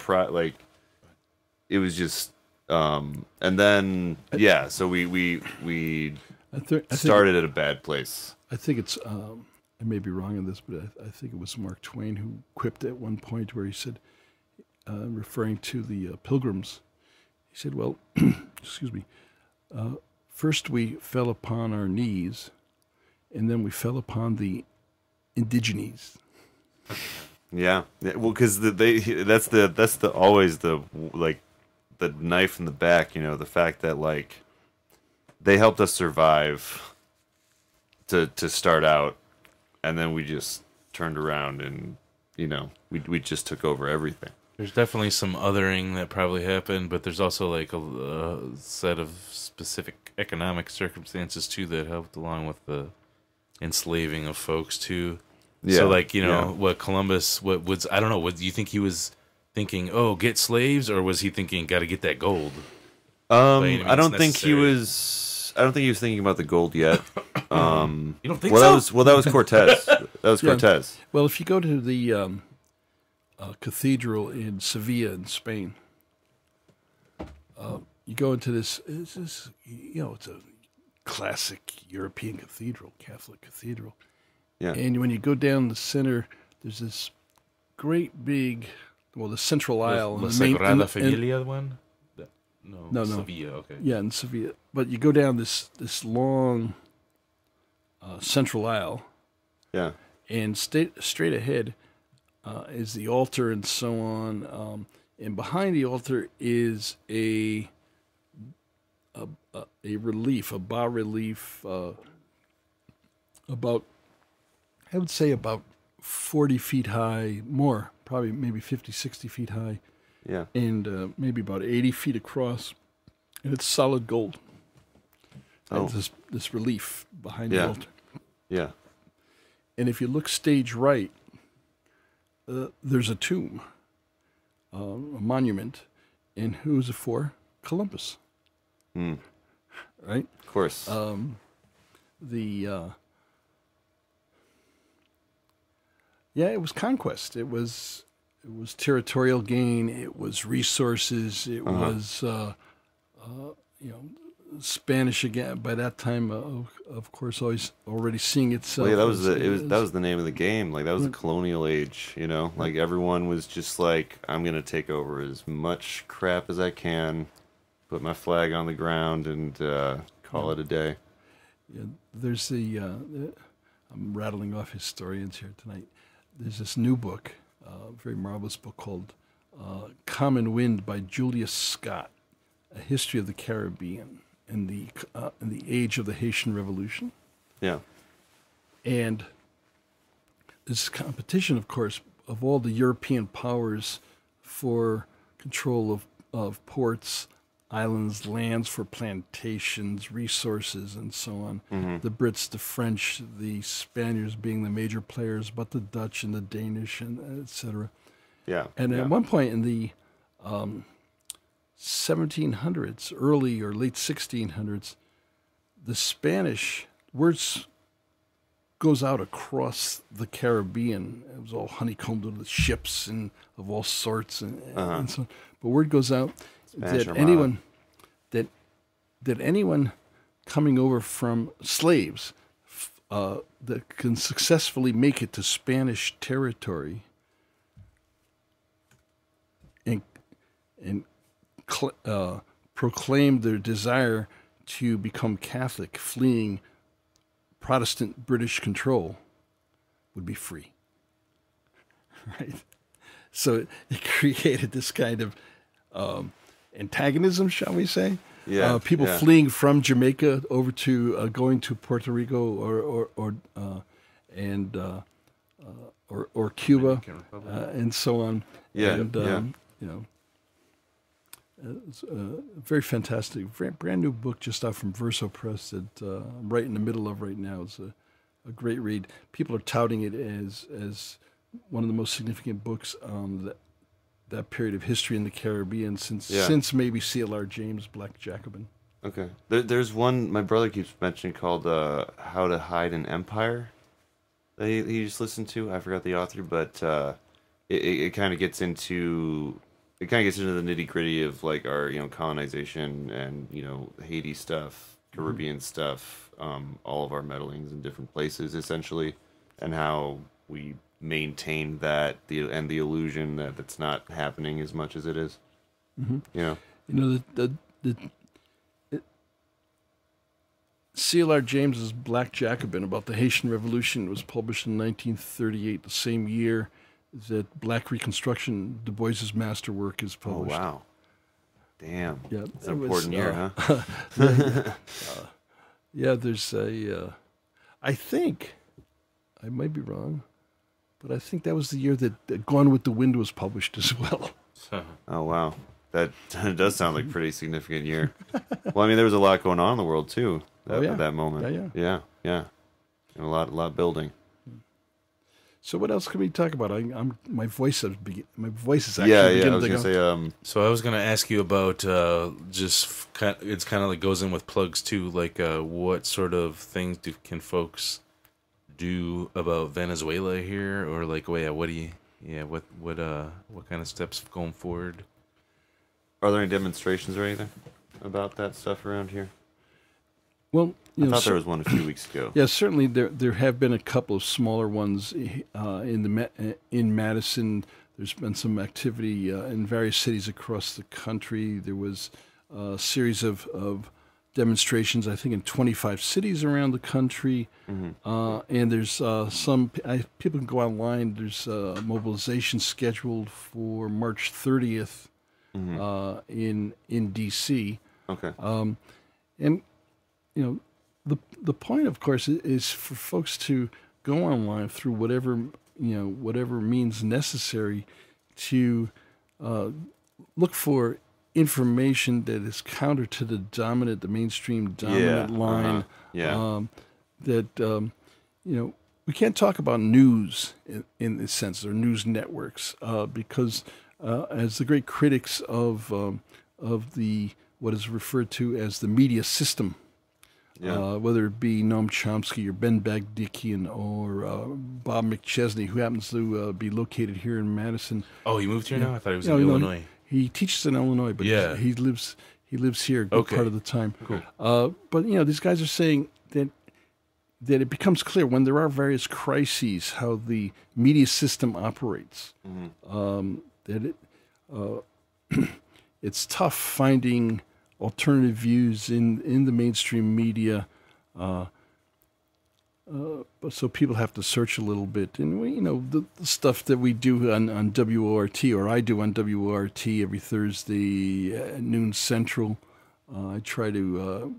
it was just and then so we started at a bad place. I think it's I may be wrong on this, but I think it was Mark Twain who quipped at one point where he said, referring to the Pilgrims, he said, well, excuse me, first we fell upon our knees, and then we fell upon the indigenes. Yeah. Well, because that's always the like the knife in the back. The fact that like they helped us survive to start out, and then we just turned around and we just took over everything. There's definitely some othering that probably happened, but there's also like a set of specific economic circumstances too that helped along with the enslaving of folks too. Yeah. So like, what Columbus, I don't know, do you think he was thinking, oh, get slaves, or was he thinking, got to get that gold? I don't think he was thinking about the gold yet. You don't think so? That was Cortez. That was Cortez. Well, if you go to the cathedral in Sevilla in Spain, you go into this, it's a classic European cathedral, Catholic cathedral. Yeah. And when you go down the center, there's this great big, the central aisle. The and Sagrada Familia one? No. No. Sevilla, okay. Yeah, in Sevilla. But you go down this long central aisle. Yeah. And straight ahead is the altar and so on. And behind the altar is a relief, a bas relief, about 40 feet high, more, probably maybe 50, 60 feet high. Yeah. And maybe about 80 feet across. And it's solid gold. Oh. It's this relief behind the altar. Yeah. And if you look stage right, there's a tomb, a monument. And who's it for? Columbus. Right? Of course. It was conquest. It was territorial gain. It was resources. It was, Spanish again. By that time, of course, already seeing itself. Well, yeah, that was the name of the game. Like that was the colonial age. Like everyone was just like, I'm gonna take over as much crap as I can, put my flag on the ground, and call it a day. Yeah, there's I'm rattling off historians here tonight. There's this new book, a very marvelous book called Common Wind by Julius Scott, A History of the Caribbean in the Age of the Haitian Revolution. Yeah. And this competition, of course, of all the European powers for control of ports, islands, lands for plantations, resources, and so on. Mm-hmm. The Brits, the French, the Spaniards being the major players, but the Dutch and the Danish, and et cetera. Yeah. And at one point in the 1700s, early or late 1600s, the Spanish words goes out across the Caribbean. It was all honeycombed with ships and of all sorts, and so on. But word goes out that anyone coming over from slaves that can successfully make it to Spanish territory and proclaim their desire to become Catholic, fleeing Protestant British control, would be free. Right? So it created this kind of antagonism, shall we say? Yeah. People fleeing from Jamaica over to going to Puerto Rico or Cuba and so on. Yeah. And it's a very fantastic, brand new book just out from Verso Press that I'm right in the middle of right now. It's a great read. People are touting it as one of the most significant books on that period of history in the Caribbean since maybe C.L.R. James' Black Jacobin. Okay. There's one my brother keeps mentioning called How to Hide an Empire that he just listened to. I forgot the author, but it kind of gets into... It kind of gets into the nitty-gritty of like our, colonization and, Haiti stuff, Caribbean stuff, all of our meddlings in different places, essentially, and how we maintain that and the illusion that it's not happening as much as it is. Mm-hmm. C.L.R. James's Black Jacobin about the Haitian Revolution was published in 1938, the same year that Black Reconstruction, Du Bois's masterwork, is published. Oh, wow. Damn. Yeah, it's an important year, huh? There's I think, I might be wrong, but I think that was the year that Gone with the Wind was published as well. Oh, wow. That does sound like a pretty significant year. Well, I mean, there was a lot going on in the world, too, at that moment. Yeah. And a lot building. So what else can we talk about? My voice is actually beginning to go. So I was gonna ask you about it's kind of like goes in with plugs too. Like what sort of things can folks do about Venezuela here, or like what kind of steps going forward? Are there any demonstrations or anything? about that stuff around here? Well, I thought there was one a few weeks ago. Yeah, certainly there have been a couple of smaller ones in Madison. There's been some activity in various cities across the country. There was a series of demonstrations, I think, in 25 cities around the country. And there's people can go online. There's a mobilization scheduled for March 30th in D.C. Okay. And the point, of course, is for folks to go online through whatever means necessary to look for information that is counter to the mainstream dominant line. That we can't talk about news in this sense, or news networks, because as the great critics of the what is referred to as the media system. Whether it be Noam Chomsky or Ben Bagdikian or Bob McChesney, who happens to be located here in Madison. Oh, he moved here now? I thought he was in Illinois. He teaches in Illinois, but he lives here a good part of the time. Cool. But these guys are saying that it becomes clear when there are various crises how the media system operates. That it's tough finding alternative views in the mainstream media, but so people have to search a little bit. And the stuff that we do on WORT, or I do on WORT every Thursday at noon Central, I try to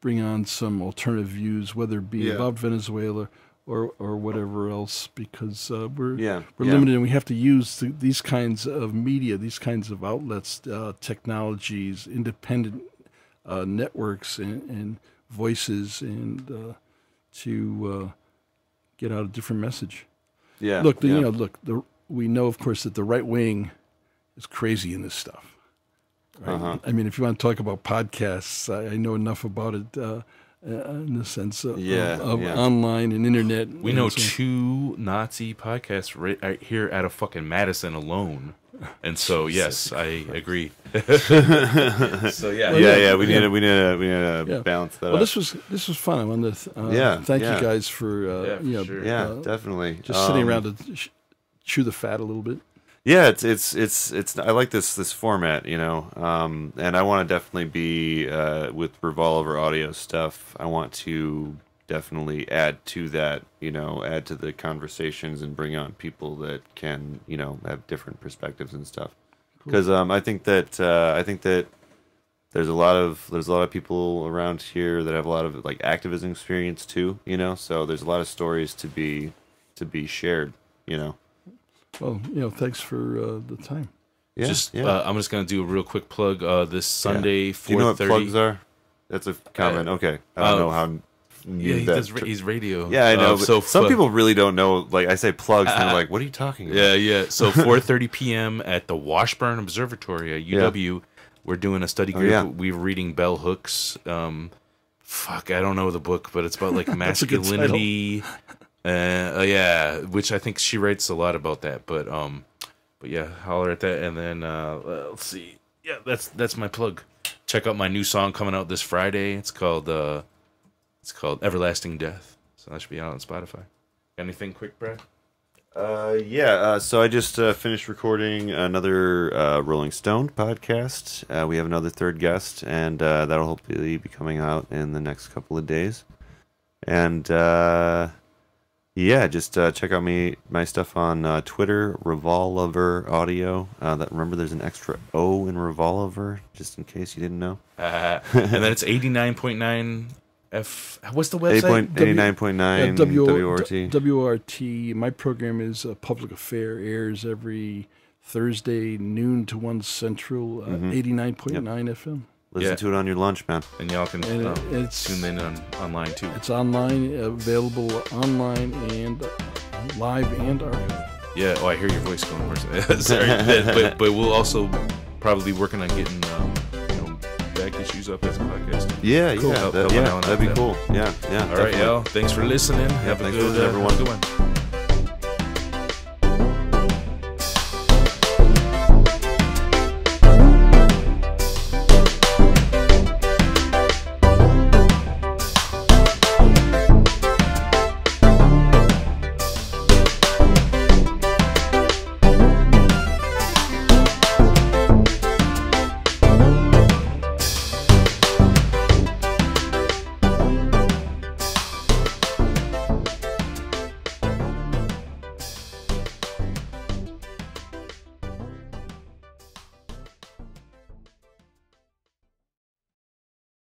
bring on some alternative views, whether it be about Venezuela or whatever else, because we're limited, and we have to use these kinds of media, these kinds of outlets, technologies, independent networks, and voices, and to get out a different message. We know, of course, that the right wing is crazy in this stuff. Right? I mean, if you want to talk about podcasts, I know enough about it. In the sense of online and internet. We know 2 Nazi podcasts right here out of fucking Madison alone. And so, yes, I agree. So, we need to balance that up. This was fun. I wanted to thank you guys for, definitely. Just sitting around to chew the fat a little bit. Yeah, it's I like this format, and I want to definitely be with Revolover audio stuff. I want to definitely add to that, add to the conversations and bring on people that can, have different perspectives and stuff. Because I think that there's a lot of people around here that have a lot of like activism experience too, So there's a lot of stories to be shared, Well, thanks for the time. I'm just going to do a real quick plug. This Sunday, 4:30. Do you know what plugs are? That's a comment. Okay. I don't know how he's radio. Yeah, I know. So some people really don't know. Like I say plugs, and they're like, "What are you talking about?" Yeah. So 4:30 p.m. at the Washburn Observatory at UW, we're doing a study group. We're reading Bell Hooks. I don't know the book, but it's about like masculinity. Which I think she writes a lot about that. But yeah, holler at that, and then let's see. Yeah, that's my plug. Check out my new song coming out this Friday. It's called Everlasting Death. So that should be out on Spotify. Got anything quick, Brad? So I just finished recording another Rolling Stone podcast. We have another third guest, and that'll hopefully be coming out in the next couple of days. And just check out my stuff on Twitter, Revolover Audio. Remember, there's an extra O in Revolover, just in case you didn't know. And then it's 89.9 F. What's the website? 89.9 WORT. WORT. My program is Public Affair. Airs every Thursday, noon to 1 Central, 89.9 FM. Listen to it on your lunch, man. And y'all can tune in online, too. It's online, available online and live and archived. Yeah, I hear your voice going worse. Sorry. but we'll also probably be working on getting back issues up as a podcast. Cool. That'd be cool. Yeah. All right, y'all. Thanks for listening. Have a good one.